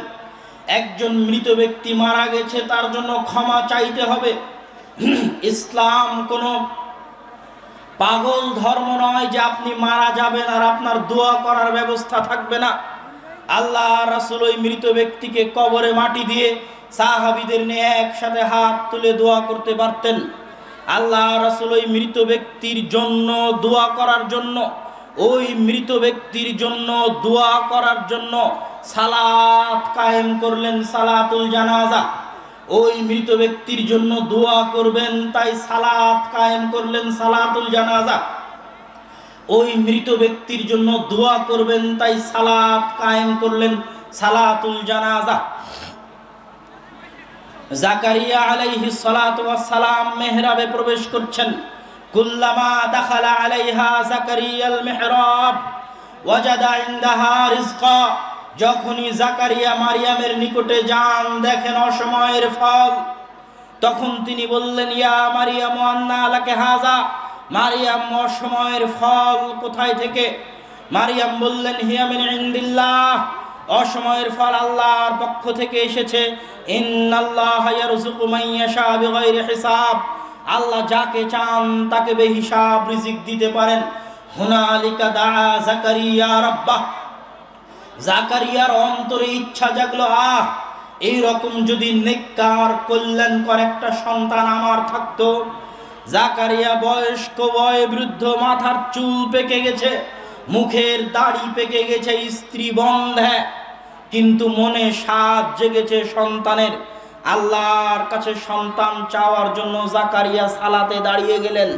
একজন মৃত ব্যক্তি মারা গেছে, তার জন্য ক্ষমা চাইতে হবে। ইসলাম কোনো পাগল ধর্ম নয় যে আপনি মারা যাবেন আর আপনার দোয়া করার ব্যবস্থা থাকবে না। আল্লাহ রাসূল ওই মৃত ব্যক্তিকে কবরে মাটি দিয়ে সাহাবীদের নিয়ে একসাথে হাত তুলে দোয়া করতে পারতেন। আল্লাহ রাসূল ওই মৃত ব্যক্তির জন্য দোয়া করার জন্য, ওই মৃত ব্যক্তির জন্য দোয়া করার জন্য সালাত কায়েম করলেন, সালাতুল জানাজা। ওই মৃত ব্যক্তির জন্য দোয়া করবেন তাই সালাত কায়েম করলেন, সালাতুল জানাজা। ওই মৃত ব্যক্তির জন্য দোয়া করবেন তাই সালাত কায়েম করলেন, সালাতুল জানাজা। জাকারিয়া আলাইহিস সালাতু ওয়াস সালাম মেহরাবে প্রবেশ করছেন। কুল্লামা দাখালা আলাইহা জাকারিয়াল মিহরাব ওয়াজাদা ইনদাহা রিজকা। যখনই জাকারিয়া মারিয়ামের নিকটে যান, দেখেন অসময়ের ফল, তখন তিনি বললেন, ইয়া মারিয়াম আন্না লাকি হাযা। মারিয়াম, অসময়ের ফল কোথায় থেকে? মারিয়াম বললেন, হিয়া মিন ইনদিল্লাহ। অসময়ের ফল আল্লাহর পক্ষ থেকে এসেছে। ইন্নাল্লাহা ইয়ারযুকু মান ইয়াশা বিগাইরি হিসাব। আল্লাহ যাকে চান তাকে বেহিসাব রিজিক দিতে পারেন। হুনালিকা দাআ জাকারিয়া রাব্বাহ। জাকারিয়ার অন্তরে ইচ্ছা জাগলো, এই রকম যদি নেককার কল্যাণকর একটা সন্তান আমার থাকতো। জাকারিয়া বয়স্ক, বয়োবৃদ্ধ, মাথার চুল পেকে গেছে, মুখের দাড়ি পেকে গেছে, স্ত্রী বন্ধে, কিন্তু মনে সাধ জেগেছে সন্তানের। আল্লাহর কাছে সন্তান চাওয়ার জন্য জাকারিয়া সালাতে দাঁড়িয়ে গেলেন।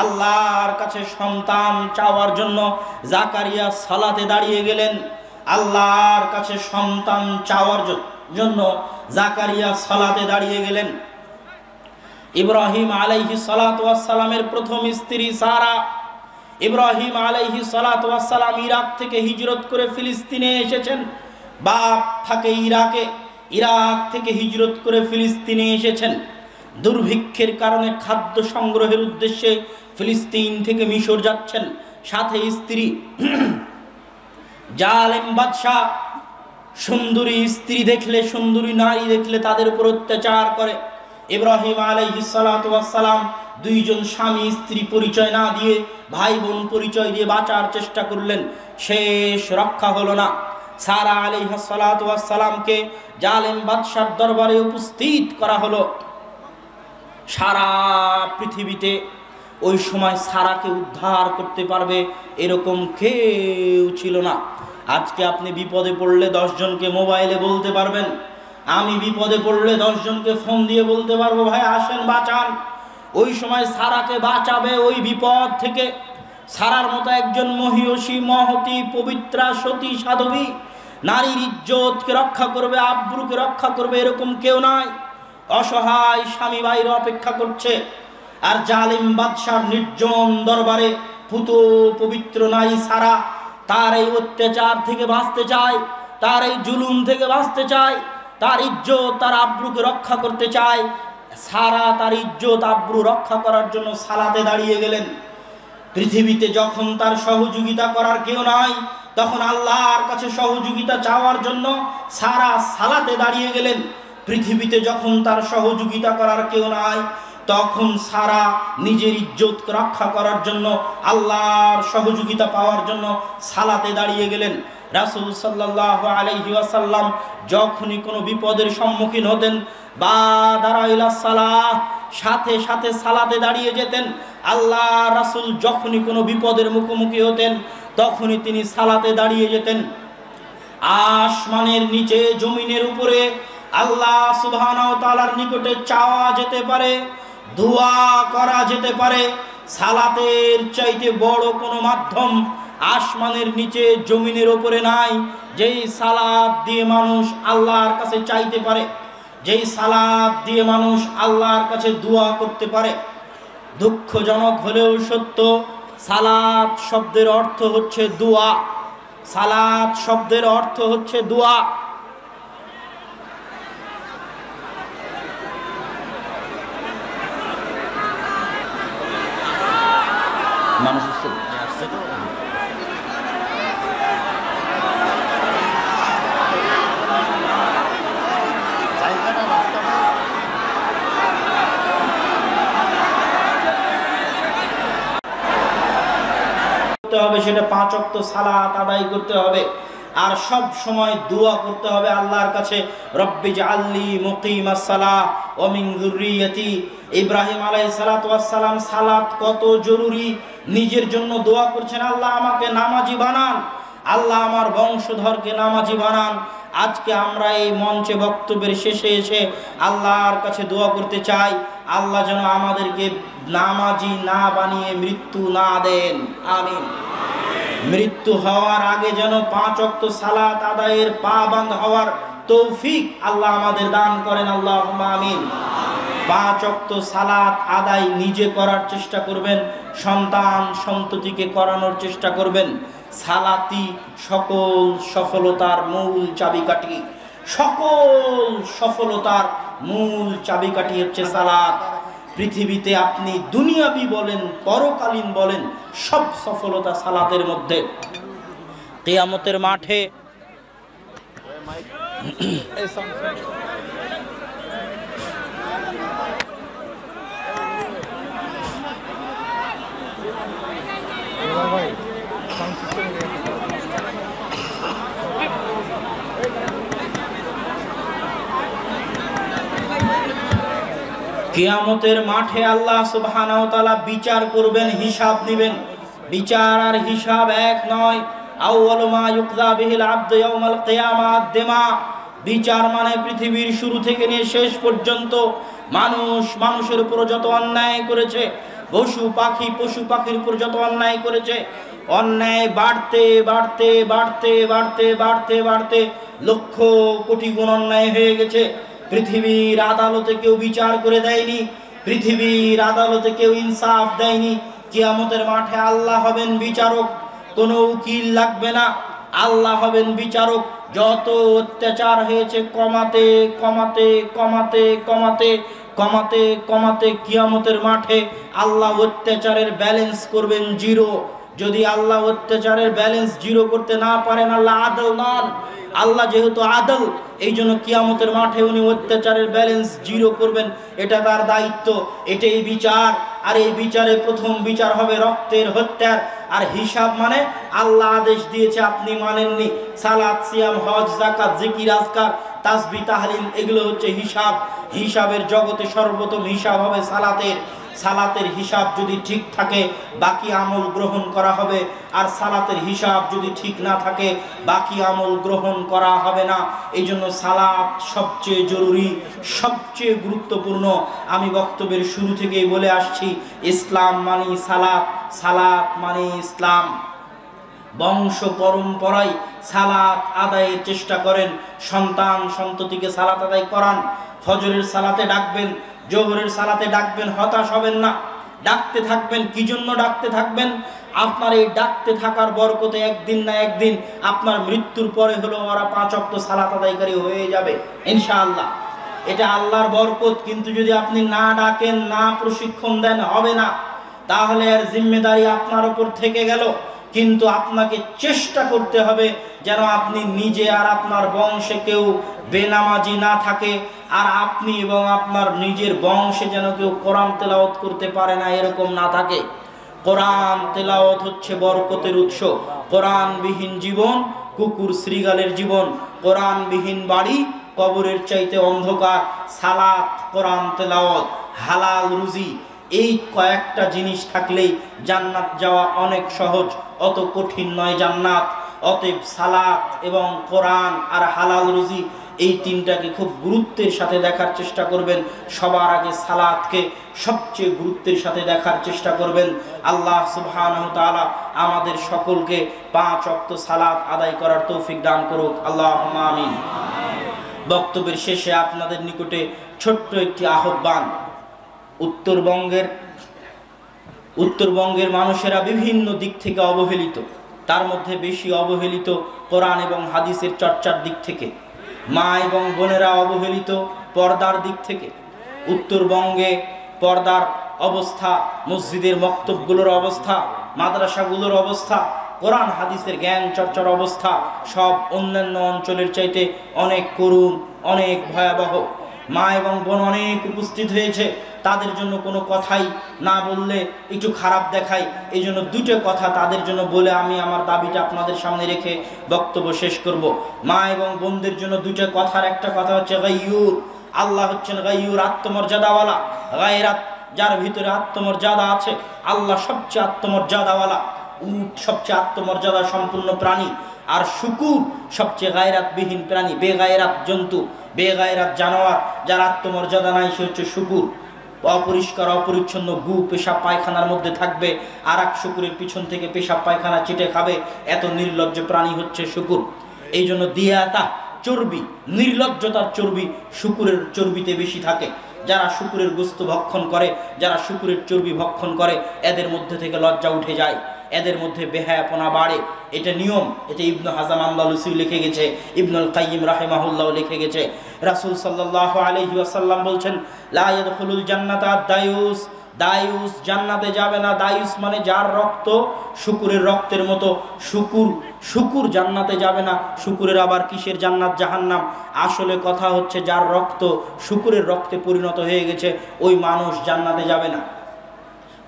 আল্লাহর কাছে সন্তান চাওয়ার জন্য জাকারিয়া সালাতে দাঁড়িয়ে গেলেন। আল্লাহর কাছে সন্তান চাওয়ার জন্য জাকারিয়া সালাতে দাঁড়িয়ে গেলেন। ইব্রাহিম আলাইহিস সালাতু ওয়াস সালামের প্রথম স্ত্রী সারা। ইব্রাহিম আলাইহিস সালাতু ওয়াস সালাম ইরাক থেকে হিজরত করে ফিলিস্তিনে এসেছেন। বাপ থাকে ইরাকে, ইরাক থেকে হিজরত করে ফিলিস্তিনে এসেছেন। দুর্ভিক্ষের কারণে খাদ্য সংগ্রহের উদ্দেশ্যে ফিলিস্তিন থেকে মিশর যাচ্ছেন, সাথে স্ত্রী। জালেম বাদশাহ সুন্দরী স্ত্রী দেখলে, সুন্দরী নারী দেখলে তাদের উপর অত্যাচার করে। ইব্রাহিম আলাইহিস সালাতু ওয়াস সালাম দুইজন স্বামী স্ত্রী পরিচয় না দিয়ে ভাই বোন পরিচয় দিয়ে বাঁচার চেষ্টা করলেন, শেষ রক্ষা হলো না। সারা আলাইহিস সালাতু ওয়াস সালামকে জালেম বাদশার দরবারে উপস্থিত করা হলো। সারা পৃথিবীতে ওই সময় সারাকে উদ্ধার করতে পারবে এরকম কেউ ছিল না। আজকে আপনি বিপদে পড়লে 10 জনকে মোবাইলে বলতে পারবেন, আমি বিপদে পড়লে 10 জনকে ফোন দিয়ে বলতে পারবো, ভাই আসেন বাঁচান। ওই সময় সারাকে বাঁচাবে ওই বিপদ থেকে। সারার মতো একজন মহিয়সী, মহতী, পবিত্রা, সতী, সাধবী, নারীর ইজ্জতকে রক্ষা করবে, আব্রুকে রক্ষা করবে, এরকম কেউ নাই। অসহায় স্বামী বাইরে অপেক্ষা করছে, আর জালিম বাদশার নির্জন দরবারে পুত পবিত্র নারী সারা তার এই অত্যাচার থেকে বাঁচতে চায়, তার এই জুলুম থেকে বাঁচতে চায়, তার ইজ্জত, তার আব্রুকে রক্ষা করতে চায়। সারা তার ইজ্জত আব্রু রক্ষা করার জন্য সালাতে দাঁড়িয়ে গেলেন। পৃথিবীতে যখন তার সহযোগিতা করার কেউ নাই, তখন আল্লাহর কাছে সহযোগিতা চাওয়ার জন্য সারা সালাতে দাঁড়িয়ে গেলেন। পৃথিবীতে যখন তার সহযোগিতা করার কেউ নাই, তখন সারা নিজের ইজ্জত রক্ষা করার জন্য, আল্লাহর সহযোগিতা পাওয়ার জন্য সালাতে দাঁড়িয়ে গেলেন। রাসূল সাল্লাল্লাহু আলাইহি ওয়াসাল্লাম যখনই কোনো বিপদের সম্মুখীন হতেন, বাদারা ইলা সালাহ, সাথে সাথে সালাতে দাঁড়িয়ে যেতেন। আল্লাহ রাসূল যখনই কোনো বিপদের মুখোমুখি হতেন তখনই তিনি সালাতে দাঁড়িয়ে যেতেন। আসমানের নিচে জমিনের উপরে আল্লাহ সুবহানাহু ওয়া তাআলার নিকটে চাওয়া যেতে পারে, দোয়া করা যেতে পারে। সালাতের চাইতে বড় কোনো মাধ্যম আসমানের নিচে জমিনের উপরে নাই, যেই সালাত দিয়ে মানুষ আল্লাহর কাছে চাইতে পারে, যেই সালাত দিয়ে মানুষ আল্লাহর কাছে দোয়া করতে পারে। দুঃখজনক হলেও সত্য, সালাত শব্দের অর্থ হচ্ছে দোয়া। সালাত শব্দের অর্থ হচ্ছে দোয়া। মানুষ হবে, সেটা 5 ওয়াক্ত সালাত আদায় করতে হবে। আর সব সময় দোয়া করতে হবে আল্লাহর কাছে, রব্বি জাআলনি মুকিমাস সালাহ ওয়া মিন যুররিয়াতি। ইব্রাহিম আলাইহিস সালাতু ওয়াস সালাম সালাত কত জরুরি, নিজের জন্য দোয়া করছেন, আল্লাহ আমাকে নামাজি বানান, আল্লাহ আমার বংশধরকে নামাজি বানান। আজকে আমরা এই মঞ্চে বক্তব্যের শেষে এসে আল্লাহর কাছে দোয়া করতে চাই, আল্লাহ যেন আমাদেরকে নামাজি না বানিয়ে মৃত্যু না দেন, আমিন। মৃত্যু হওয়ার আগে যেন 5 ওয়াক্ত সালাত আদায়ের পাবন্দ হওয়ার তৌফিক আল্লাহ আমাদের দান করেন, আল্লাহুম্মা আমিন। 5 ওয়াক্ত সালাত আদায় নিজে করার চেষ্টা করবেন, সন্তান সন্ততিকে করানোর চেষ্টা করবেন। সালাতি সকল সফলতার মূল চাবিকাঠি, সকল সফলতার মূল চাবিকাঠি হচ্ছে সালাত। পৃথিবীতে আপনি দুনিয়াবি বলেন পরকালীন বলেন, সব সফলতা সালাতের মধ্যে। কিয়ামতের মাঠে কিয়ামতের মাঠে আল্লাহ সুবহানাহু ওয়া তাআলা বিচার করবেন, হিসাব নেবেন। বিচার আর হিসাব এক নয়। আউয়ালু মা ইউকযা বিহিল আবদু ইয়াউমাল কিয়ামাত দিমা। বিচার মানে পৃথিবীর শুরু থেকে নিয়ে শেষ পর্যন্ত মানুষ মানুষের উপর যত অন্যায় করেছে, পশু পাখির উপর যত অন্যায় করেছে, অন্যায় বাড়তে বাড়তে বাড়তে বাড়তে বাড়তে বাড়তে লক্ষ কোটি গুণ অন্যায় হয়ে গেছে। পৃথিবীর আদালতে কেউ বিচার করে দেয়নি, পৃথিবীর আদালতে কেউ ইনসাফ দেয়নি। কিয়ামতের মাঠে আল্লাহ হবেন বিচারক, কোনো উকিল লাগবে না, আল্লাহ হবেন বিচারক। যত অত্যাচার হয়েছে কমাতে কমাতে কমাতে কমাতে কমাতে কমাতে কিয়ামতের মাঠে আল্লাহ অত্যাচারের ব্যালেন্স করবেন জিরো। যদি আল্লাহ অত্যাচারের ব্যালেন্স জিরো করতে না পারেন, আল্লাহ আদল নন। আল্লাহ যেহেতু আদল, এই জন্য কিয়ামতের মাঠে উনি অত্যাচারের ব্যালেন্স জিরো করবেন, এটা তার দায়িত্ব, এটাই বিচার। আর এই বিচারে প্রথম বিচার হবে রক্তের হত্যার। আর হিসাব মানে আল্লাহ আদেশ দিয়েছে আপনি মানেননি, সালাত সিয়াম হজ যাকাত জিকির আজকার তাসবিহ তাহলিল, এগুলো হচ্ছে হিসাব। হিসাবের জগতে সর্বপ্রথম হিসাব হবে সালাতের। সালাতের হিসাব যদি ঠিক থাকে বাকি আমল গ্রহণ করা হবে, আর সালাতের হিসাব যদি ঠিক না থাকে বাকি আমল গ্রহণ করা হবে না। এই জন্য সালাত সবচেয়ে জরুরি, সবচেয়ে গুরুত্বপূর্ণ। আমি বক্তব্যের শুরু থেকেই বলে আসছি, ইসলাম মানে সালাত, সালাত মানে ইসলাম। বংশ পরম্পরায় সালাত আদায়ের চেষ্টা করেন, সন্তান সন্ততিকে সালাত আদায় করান। ফজরের সালাতে ডাকবেন, জোহরের সালাতে ডাকবেন, হতাশ হবেন না, ডাকতে থাকবেন। কি জন্য ডাকতে থাকবেন? আপনার এই ডাকতে থাকার বরকতে একদিন না একদিন আপনার মৃত্যুর পরে হলেও ওরা 5 ওয়াক্ত সালাত আদায়কারী হয়ে যাবে ইনশাআল্লাহ। এটা আল্লাহর বরকত। কিন্তু যদি আপনি না ডাকেন, না প্রশিক্ষণ দেন, হবে না। তাহলে এর জিম্মেদারি আপনার উপর থেকে গেল। কিন্তু আপনাকে চেষ্টা করতে হবে যেন আপনি নিজে আর আপনার বংশে কেউ বেনামাজি না থাকে, আর আপনি এবং আপনার নিজের বংশে যেন কেউ কোরআন তেলাওয়াত করতে পারে না, এরকম না থাকে। কোরআন তেলাওয়াত হচ্ছে বরকতের উৎস। কোরআনবিহীন জীবন কুকুর শ্রীগালের জীবন, কোরআনবিহীন বাড়ি কবরের চাইতে অন্ধকার, সালাত, কোরআন তেলাওয়াত, হালাল রুজি, এই কয়েকটা জিনিস থাকলেই জান্নাত যাওয়া অনেক সহজ, অত কঠিন নয় জান্নাত। অতএব সালাত এবং কোরআন আর হালাল রুজি এই তিনটাকে খুব গুরুত্বের সাথে দেখার চেষ্টা করবেন। সবার আগে সালাতকে সবচেয়ে গুরুত্বের সাথে দেখার চেষ্টা করবেন। আল্লাহ সুবহানাহু ওয়া তাআলা আমাদের সকলকে 5 ওয়াক্ত সালাত আদায় করার তৌফিক দান করুক, আল্লাহুম্মা আমিন। বক্তব্যের শেষে আপনাদের নিকটে ছোট্ট একটি আহ্বান। উত্তরবঙ্গের মানুষেরা বিভিন্ন দিক থেকে অবহেলিত, তার মধ্যে বেশি অবহেলিত কোরআন এবং হাদিসের চর্চার দিক থেকে। মা এবং বোনেরা অবহেলিত পর্দার দিক থেকে। উত্তরবঙ্গে পর্দার অবস্থা, মসজিদের মক্তবগুলোর অবস্থা, মাদ্রাসাগুলোর অবস্থা, কোরআন হাদিসের জ্ঞান চর্চার অবস্থা সব অন্যান্য অঞ্চলের চাইতে অনেক করুণ, অনেক ভয়াবহ। মা এবং বোন অনেক উপস্থিত হয়েছে, তাদের জন্য কোনো কথাই না বললে একটু খারাপ দেখায়। এই জন্য দুটো কথা তাদের জন্য বলে আমি আমার দাবিটা আপনাদের সামনে রেখে বক্তব্য শেষ করব। মা এবং বোনদের জন্য দুটো কথার একটা কথা হচ্ছে গাইয়ুর। আল্লাহ হচ্ছেন গাইয়ুর, আত্মমর্যাদাওয়ালা। গায়রাত, যার ভিতরে আত্মমর্যাদা আছে, আল্লাহ সবচেয়ে আত্মমর্যাদাওয়ালা। উট সবচেয়ে আত্মমর্যাদা সম্পূর্ণ প্রাণী, আর শুকুর সবচেয়ে গায়রাতবিহীন প্রাণী, বেগায়রাত জন্তু, বেগায়রাত জানোয়ার, যার আত্মমর্যাদা নাই, সে হচ্ছে শুকুর। অপরিষ্কার অপরিচ্ছন্ন গু পেশাব পায়খানার মধ্যে থাকবে, আর এক শুকুরের পিছন থেকে পেশাব পায়খানা চিটে খাবে, এত নির্লজ্জ প্রাণী হচ্ছে শুকুর। এই জন্য দিয়াতা, চর্বি, নির্লজ্জতার চর্বি শুকুরের চর্বিতে বেশি থাকে। যারা শুকুরের গোশত ভক্ষণ করে, যারা শুকুরের চর্বি ভক্ষণ করে, এদের মধ্যে থেকে লজ্জা উঠে যায়, এদের মধ্যে বেহায়াপনা বাড়ে। এটা নিয়ম। এটা ইবনু হাজাম আন্দালুসি লিখে গেছে, ইবনুল কাইয়িম রাহিমাহুল্লাহ লিখে গেছে। রাসূল সাল্লাল্লাহু আলাইহি ওয়াসাল্লাম বলছেন, লা ইয়াদখুলুল জান্নাতা আদ-দায়ুস, দায়ুস জান্নাতে যাবে না। দায়ুস মানে যার রক্ত শুকুরের রক্তের মতো। শুকুর জান্নাতে যাবে না। শুকুরের আবার কিসের জান্নাত? জাহান্নাম। আসলে কথা হচ্ছে যার রক্ত শুকুরের রক্তে পরিণত হয়ে গেছে, ওই মানুষ জান্নাতে যাবে না।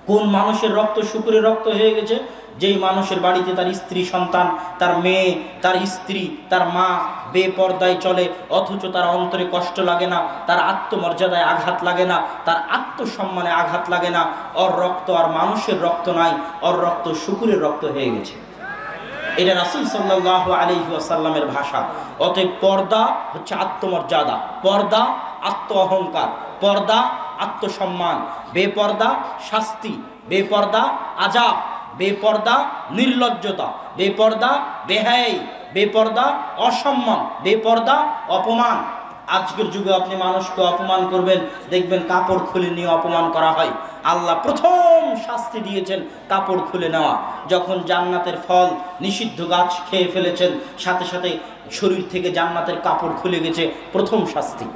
কোন মানুষের রক্ত শুকুরের রক্ত হয়ে গেছে? যেই মানুষের বাড়িতে তার স্ত্রী সন্তান, তার মেয়ে, তার স্ত্রী, তার মা বেপর্দায় চলে, অথচ তার অন্তরে কষ্ট লাগে না, তার আত্মমর্যাদায় আঘাত লাগে না, তার আত্মসম্মানে আঘাত লাগে না। ওর রক্ত আর মানুষের রক্ত নাই, ওর রক্ত শুকুরের রক্ত হয়ে গেছে। এটা রাসূল সাল্লাল্লাহু আলাইহি ওয়াসাল্লামের ভাষা। অতএব পর্দা হচ্ছে আত্মমর্যাদা, পর্দা আত্ম অহংকার, পর্দা আত্মসম্মান। বেপর্দা শাস্তি, বেপর্দা আযাব, বেপর্দা নির্লজ্জতা, বেপর্দা বেহায়াই, বেপর্দা অসম্মান, বেপর্দা অপমান। আজকের যুগে আপনি মানুষকে অপমান করবেন, দেখবেন কাপড় খুলে নিয়ে অপমান করা হয়। আল্লাহ প্রথম শাস্তি দিয়েছেন কাপড় খুলে নেওয়া। যখন জান্নাতের ফল নিষিদ্ধ গাছ খেয়ে ফেলেছেন, সাথে সাথে শরীর থেকে জান্নাতের কাপড় খুলে গেছে, প্রথম শাস্তি।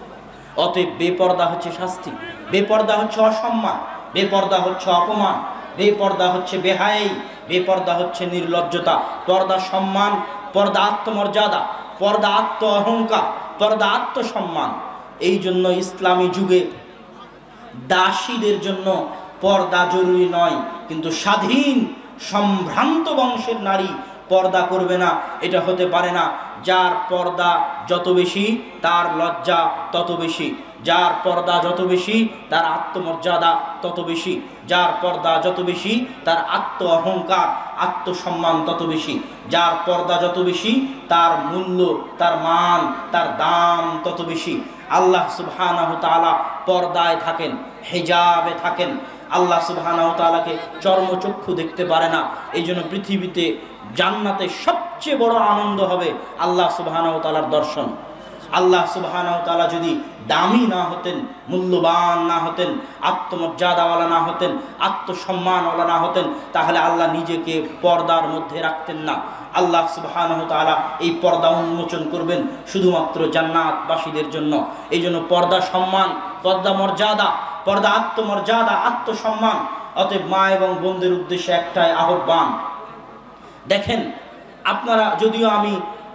অতএব বেপর্দা হচ্ছে শাস্তি, বেপর্দা হচ্ছে অসম্মান, বেপর্দা হচ্ছে অপমান, বেপর্দা হচ্ছে বেহায়াই, বেপর্দা হচ্ছে নির্লজ্জতা। পর্দা সম্মান, পর্দা আত্মমর্যাদা, পর্দা আত্ম অহংকার, পর্দা আত্মসম্মান। এই জন্য ইসলামী যুগে দাসীদের জন্য পর্দা জরুরি নয়, কিন্তু স্বাধীন সম্ভ্রান্ত বংশের নারী পর্দা করবে না, এটা হতে পারে না। যার পর্দা যত বেশি তার লজ্জা তত বেশি, যার পর্দা যত বেশি তার আত্মমর্যাদা তত বেশি, যার পর্দা যত বেশি তার আত্ম অহংকার আত্মসম্মান তত বেশি, যার পর্দা যত বেশি তার মূল্য, তার মান, তার দাম তত বেশি। আল্লাহ সুবহানাহু তাআলা পর্দায় থাকেন, হিজাবে থাকেন। আল্লাহ সুবহানাহু তাআলাকে চর্মচক্ষু দেখতে পারে না। এই জন্য পৃথিবীতে জান্নাতে সবচেয়ে বড় আনন্দ হবে আল্লাহ সুবহানাহু তাআলার দর্শন। আল্লাহ সুবহানাহু তাআলা যদি দামি না হতেন, মূল্যবান না হতেন, আত্মমর্যাদাওয়ালা না হতেন, আত্মসম্মানওয়ালা না হতেন, তাহলে আল্লাহ নিজেকে পর্দার মধ্যে রাখতেন না। আল্লাহ সুবহানাহু তাআলা এই পর্দা উন্মোচন করবেন শুধুমাত্র জান্নাতবাসীদের জন্য। এই জন্য পর্দা সম্মান, পর্দা মর্যাদা, পর্দা আত্মমর্যাদা, আত্মসম্মান। অতএব মা এবং বোনদের উদ্দেশ্যে একটাই আহ্বান। দেখেন, আপনারা, যদিও আমি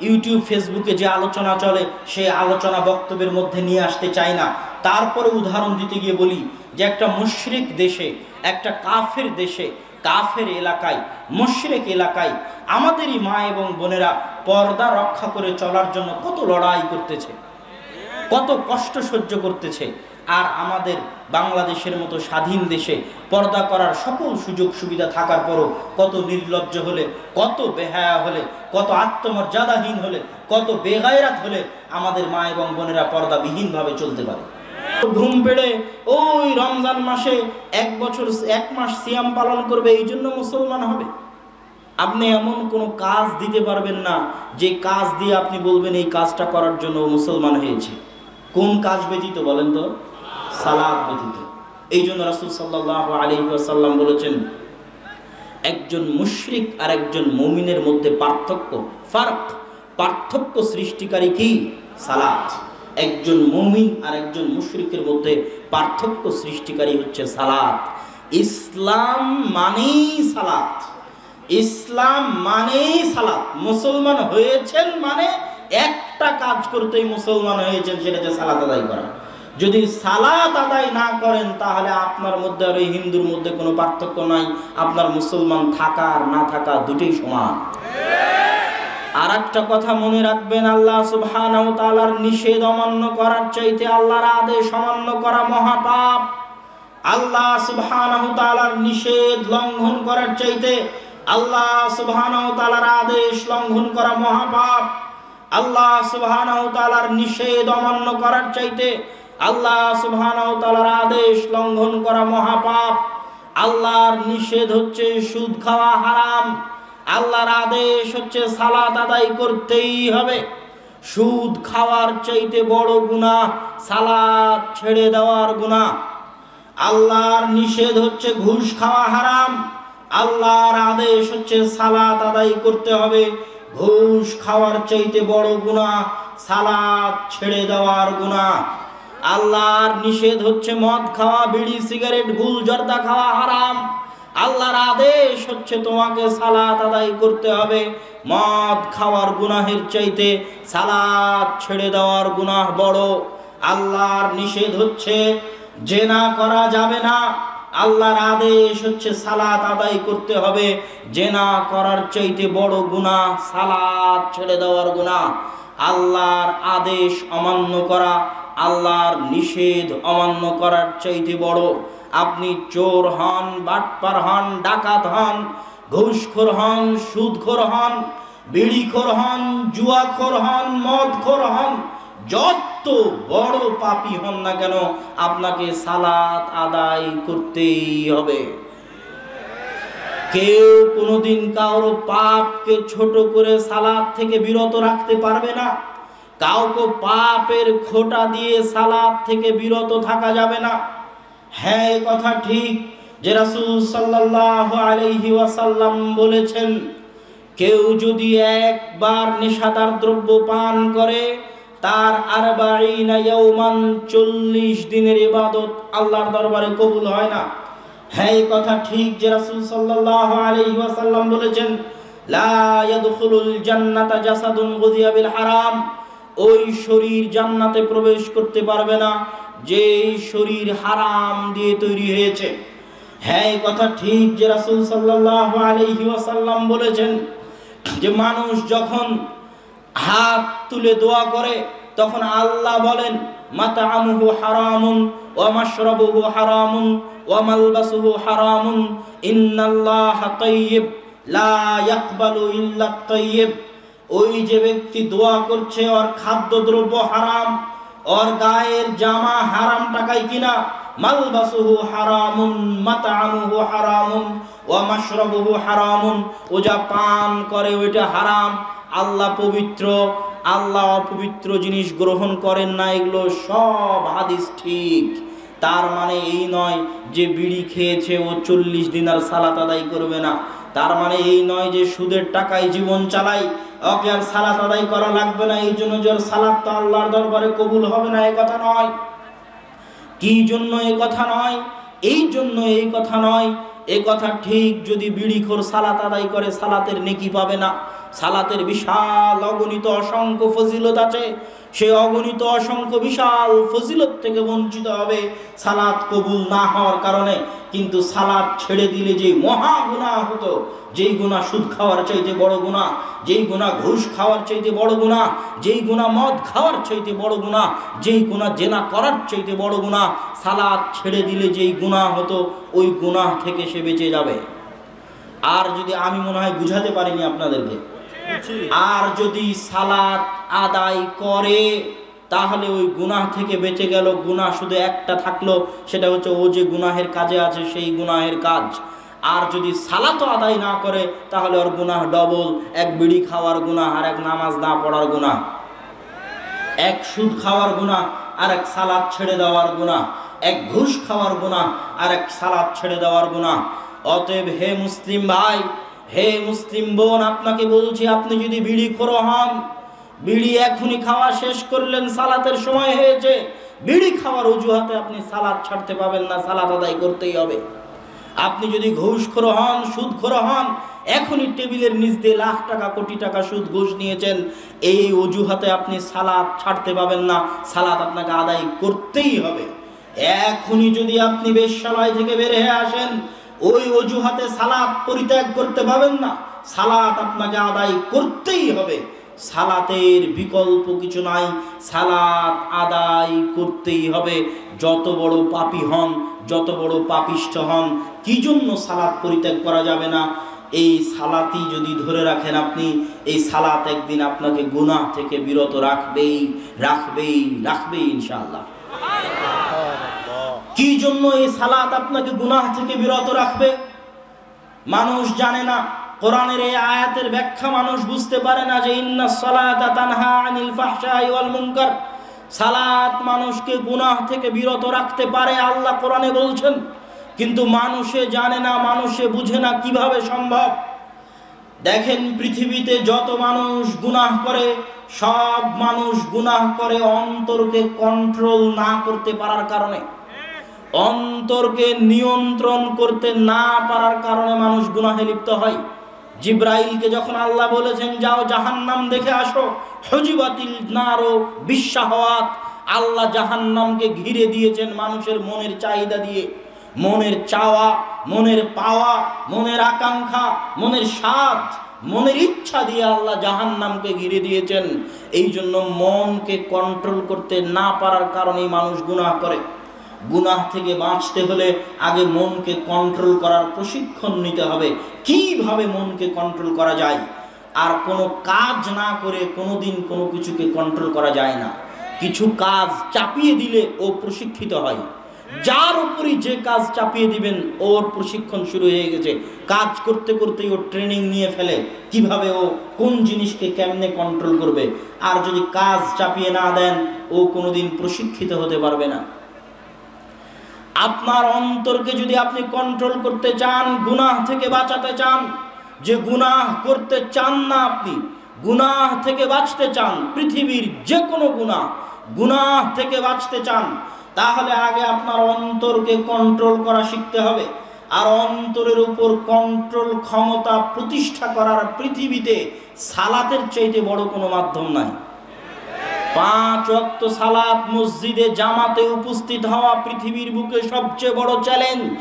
ইউটিউব ফেসবুকে যে আলোচনা চলে সেই আলোচনা বক্তব্যের মধ্যে নিয়ে আসতে চাই না, তারপরে উদাহরণ দিতে গিয়ে বলি যে একটা মুশরিক দেশে, একটা কাফের দেশে, কাফের এলাকায়, মুশরিক এলাকায় আমাদেরই মা এবং বোনেরা পর্দা রক্ষা করে চলার জন্য কত লড়াই করতেছে। কত কষ্ট সহ্য করতেছে। আর আমাদের বাংলাদেশের মতো স্বাধীন দেশে পর্দা করার সকল সুযোগ সুবিধা থাকার পরও কত নির্লজ্জ হলে, কত বেহায়া হলে, কত আত্মমর্যাদাহীন হলে, কত বেগায়রাত হলে আমাদের মা এবং বোনেরা পর্দাবিহীনভাবে চলতে পারে। ঘুম পেড়ে ওই রমজান মাসে 1 মাস সিয়াম পালন করবে, এই জন্য মুসলমান হবে। আপনি এমন কোনো কাজ দিতে পারবেন না যে কাজ দিয়ে আপনি বলবেন এই কাজটা করার জন্য মুসলমান হয়েছে। কোন কাজ ব্যতীত বলেন তো? সালাত ব্যতীত। এই জন্য রাসূল সাল্লাল্লাহু আলাইহি ওয়াসাল্লাম বলেছেন, একজন মুশরিক আর একজন মুমিনের মধ্যে পার্থক্য সৃষ্টিকারী কি? সালাত। একজন মুমিন আর একজন মুশরিকের মধ্যে পার্থক্য সৃষ্টিকারী হচ্ছে সালাত। ইসলাম মানেই সালাত, ইসলাম মানেই সালাত। মুসলমান হয়েছেন মানে একটা কাজ করতেই মুসলমান হয়েছেন, সেটা হচ্ছে সালাত আদায় করা। যদি সালাত আদায় না করেন তাহলে আপনার মধ্যে আর ওই হিন্দুর মধ্যে কোনো পার্থক্য নাই, আপনার মুসলমান থাকা আর না থাকা দুটোই সমান। আর একটা কথা মনে রাখবেন, আল্লাহ সুবহানাহু ওয়া তাআলার নিষেধ অমান্য করার চাইতে আল্লাহর আদেশ অমান্য করা মহাপাপ। আল্লাহ সুবহানাহু ওয়া তাআলার নিষেধ লঙ্ঘন করার চাইতে আল্লাহ সুবহানাহু ওয়া তাআলার আদেশ লঙ্ঘন করা মহাপাপ। আল্লাহ সুবহানাহু ওয়া তাআলার নিষেধ অমান্য করার চাইতে আল্লাহ সুবহানাহু ওয়া তাআলার আদেশ লঙ্ঘন করা মহাপাপ। আল্লাহর নিষেধ হচ্ছে সুদ খাওয়া হারাম, আল্লাহর আদেশ হচ্ছে সালাত আদায় করতেই হবে। সুদ খাওয়ার চাইতে বড় গুনাহ সালাত ছেড়ে দেওয়ার গুনাহ। আল্লাহর নিষেধ হচ্ছে ঘুষ খাওয়া হারাম, আল্লাহর আদেশ হচ্ছে সালাত আদায় করতে হবে। ঘুষ খাওয়ার চাইতে বড় গুনাহ সালাত ছেড়ে দেওয়ার গুনাহ। আল্লাহর নিষেধ হচ্ছে মদ খাওয়া, বিড়ি সিগারেট গুল জর্দা খাওয়া হারাম, আল্লাহর আদেশ হচ্ছে তোমাকে সালাত আদায় করতে হবে। মদ খাওয়ার গুনাহের চাইতে সালাত ছেড়ে দেওয়ার গুনাহ বড়। আল্লাহর নিষেধ হচ্ছে জেনা করা যাবে না, আল্লাহর আদেশ হচ্ছে সালাত আদায় করতে হবে। জেনা করার চাইতে বড় গুনাহ সালাত ছেড়ে দেওয়ার গুনাহ। আল্লাহর আদেশ অমান্য করা, আল্লাহর নিষেধ অমান্য করার চাইতে বড়। আপনি চোর হন, বাটপার হন, ডাকাত হন, ঘুষখোর হন, সুদখোর হন, বিড়িখোর হন, জুয়াখোর হন, মদখোর হন, যত বড় পাপী হন না কেন আপনাকে সালাত আদায় করতেই হবে। কেউ কোনোদিন কারো পাপকে ছোট করে সালাত থেকে বিরত রাখতে পারবে না। কাউকে পাপের খোঁটা দিয়ে সালাত থেকে বিরত থাকা যাবে না। হ্যাঁ, এই কথা ঠিক যে রাসূল সাল্লাল্লাহু আলাইহি ওয়াসাল্লাম বলেছেন, কেউ যদি একবার নেশাদার দ্রব্য পান করে তার 40 ইয়াওমান 40 দিনের ইবাদত আল্লাহর দরবারে কবুল হয় না। হ্যাঁ, এই কথা ঠিক যে রাসূল সাল্লাল্লাহু আলাইহি ওয়াসাল্লাম বলেছেন, লা ইয়াদখুলুল জান্নাতা জাসাদুন গুযিয়া বিল হারাম। ওই শরীর জান্নাতে প্রবেশ করতে পারবে না যে শরীর হারাম দিয়ে তৈরি হয়েছে। হ্যাঁ, এই কথা ঠিক যে রাসূল সাল্লাল্লাহু আলাইহি ওয়াসাল্লাম বলেছেন যে মানুষ যখন হাত তুলে দোয়া করে তখন আল্লাহ বলেন, মাতা'আমুহু হারামুন ওয়া মাশরাবুহু হারামুন ওয়া মালবাসুহু হারামুন ইন্নাল্লাহা তাইয়্যিব লা ইয়াকবালু ইল্লা তাইয়্যিব। ওই যে ব্যক্তি দোয়া করছে ওর খাদ্যদ্রব্য হারাম, ওর গায়ের জামা হারাম টাকায় কিনা, মালবাসুহু হারামুন মাতা'আমুহু হারামুন ওয়া মাশরাবুহু হারামুন, ও যা পান করে ওইটা হারাম। আল্লাহ পবিত্র, আল্লাহ অপবিত্র জিনিস গ্রহণ করেন না। এগুলো সব হাদিস ঠিক। তার মানে এই নয় যে বিড়ি খেয়েছে ও 40 দিন আর সালাত আদায় করবে না। তার মানে এই নয় যে সুদের টাকায় জীবন চালাই ওকে আর সালাত আদায় করা লাগবে না, এই জন্য যে সালাত তো আল্লাহর দরবারে কবুল হবে না, এই কথা নয়। কি জন্য এই কথা নয়? এই জন্য এই কথা নয়। এই কথা ঠিক, যদি বিড়িখোর সালাত আদায় করে সালাতের নেকি পাবে না। সালাতের বিশাল অগণিত অসংখ্য ফজিলত আছে। সে অগণিত অসংখ্য বিশাল ফজিলত থেকে বঞ্চিত হবে সালাত কবুল না হওয়ার কারণে। কিন্তু সালাত ছেড়ে দিলে যে মহা গুনাহ হতো, যেই গুনাহ সুদ খাওয়ার চাইতে বড় গুনাহ, যেই গুনাহ ঘুষ খাওয়ার চাইতে বড় গুনাহ, যেই গুনাহ মদ খাওয়ার চাইতে বড় গুনাহ, যেই গুনাহ জেনা করার চাইতে বড় গুনাহ, সালাত ছেড়ে দিলে যেই গুনাহ হতো ওই গুনাহ থেকে সে বেঁচে যাবে। আর যদি আমি মনে হয় বুঝাতে পারিনি আপনাদেরকে, আর যদি সালাত আদায় করে তাহলে ওই গুনাহ থেকে বেঁচে গেল। গুনাহ শুধু একটা থাকলো, সেটা হচ্ছে ও যে গুনাহের কাজে আছে সেই গুনাহের কাজ। আর যদি সালাত আদায় না করে তাহলে ওর গুনাহ ডবল, এক বিড়ি খাওয়ার গুনাহ আর এক নামাজ না পড়ার গুনাহ, এক সুদ খাওয়ার গুনাহ আর এক সালাত ছেড়ে দেওয়ার গুনাহ, এক ঘুষ খাওয়ার গুনাহ আর এক সালাত ছেড়ে দেওয়ার গুনাহ। অতএব হে মুসলিম ভাই, হে মুসলিম বোন, আপনাকে বলছি, আপনি যদি বিড়িখোর হন, বিড়ি এখনই খাওয়া শেষ করলেন, সালাতের সময় হয়েছে, বিড়ি খাওয়ার অজুহাতে আপনি সালাত ছাড়তে পাবেন না, সালাত আদায় করতেই হবে। আপনি যদি ঘুষখোর হন, সুদখোর হন, এখনই টেবিলের নিচ দিয়ে লাখ টাকা কোটি টাকা সুদ ঘুষ নিয়েছেন, এই অজুহাতে আপনি সালাত ছাড়তে পাবেন না, সালাত আপনাকে আদায় করতেই হবে। এখনই যদি আপনি বেশ্যালয় থেকে বের হয়ে আসেন, ওই অজুহাতে সালাত পরিত্যাগ করতে পাবেন না, সালাত আপনাকে আদায় করতেই হবে। সালাতের বিকল্প কিছু নাই, সালাত আদায় করতেই হবে। যত বড় পাপী হন, যত বড় পাপিষ্ঠ হন, কি জন্য সালাত পরিত্যাগ করা যাবে না? এই সালাতই যদি ধরে রাখেন আপনি, এই সালাত একদিন আপনাকে গুনাহ থেকে বিরত রাখবেই রাখবেই রাখবেই ইনশাআল্লাহ। কি জন্য এই সালাত আপনাকে গুনাহ থেকে বিরত রাখবে? মানুষ জানে না। কোরআনের এই আয়াতের ব্যাখ্যা মানুষ বুঝতে পারে না যে ইন্নাস সালাতা তানহা আনিল ফাহশাই ওয়াল মুনকার, সালাত মানুষকে গুনাহ থেকে বিরত রাখতে পারে, আল্লাহ কোরআনে বলছেন। কিন্তু মানুষে জানে না, মানুষে বুঝে না। কিভাবে সম্ভব? দেখেন, পৃথিবীতে যত মানুষ গুনাহ করে, সব মানুষ গুনাহ করে অন্তরকে কন্ট্রোল না করতে পারার কারণে, অন্তরকে নিয়ন্ত্রণ করতে না পারার কারণে মানুষ গুনাহে লিপ্ত হয়। জিব্রাইলকে যখন আল্লাহ বলেছেন যাও জাহান্নাম দেখে আসো, হুজিবাতিল নারো বিশাহাওয়াত, আল্লাহ জাহান্নামকে ঘিরে দিয়েছেন মানুষের মনের চাহিদা দিয়ে, মনের চাওয়া, মনের পাওয়া, মনের আকাঙ্ক্ষা, মনের স্বাদ, মনের ইচ্ছা দিয়ে আল্লাহ জাহান্নামকে ঘিরে দিয়েছেন। এই জন্য মনকে কন্ট্রোল করতে না পারার কারণেই মানুষ গুনাহ করে। গুনাহ থেকে বাঁচতে হলে আগে মনকে কন্ট্রোল করার প্রশিক্ষণ নিতে হবে। কিভাবে মনকে কন্ট্রোল করা যায়? আর কোনো কাজ না করে কোনোদিন কোনো কিছুকে কন্ট্রোল করা যায় না। কিছু কাজ চাপিয়ে দিলে ও প্রশিক্ষিত হয়। যার উপরই যে কাজ চাপিয়ে দিবেন ওর প্রশিক্ষণ শুরু হয়ে গেছে। কাজ করতে করতেই ও ট্রেনিং নিয়ে ফেলে কিভাবে ও কোন জিনিসকে কেমনে কন্ট্রোল করবে। আর যদি কাজ চাপিয়ে না দেন ও কোনোদিন প্রশিক্ষিত হতে পারবে না। আপনার অন্তরকে যদি আপনি কন্ট্রোল করতে চান, গুনাহ থেকে বাঁচাতে চান, যে গুনাহ করতে চান না, আপনি গুনাহ থেকে বাঁচতে চান, পৃথিবীর যে কোনো গুনাহ থেকে বাঁচতে চান, তাহলে আগে আপনার অন্তরকে কন্ট্রোল করা শিখতে হবে। আর অন্তরের উপর কন্ট্রোল ক্ষমতা প্রতিষ্ঠা করার পৃথিবীতে সালাতের চাইতে বড় কোনো মাধ্যম নাই। 5 ওয়াক্ত সালাত মসজিদে জামাতে উপস্থিত হওয়া পৃথিবীর বুকে সবচেয়ে বড় চ্যালেঞ্জ।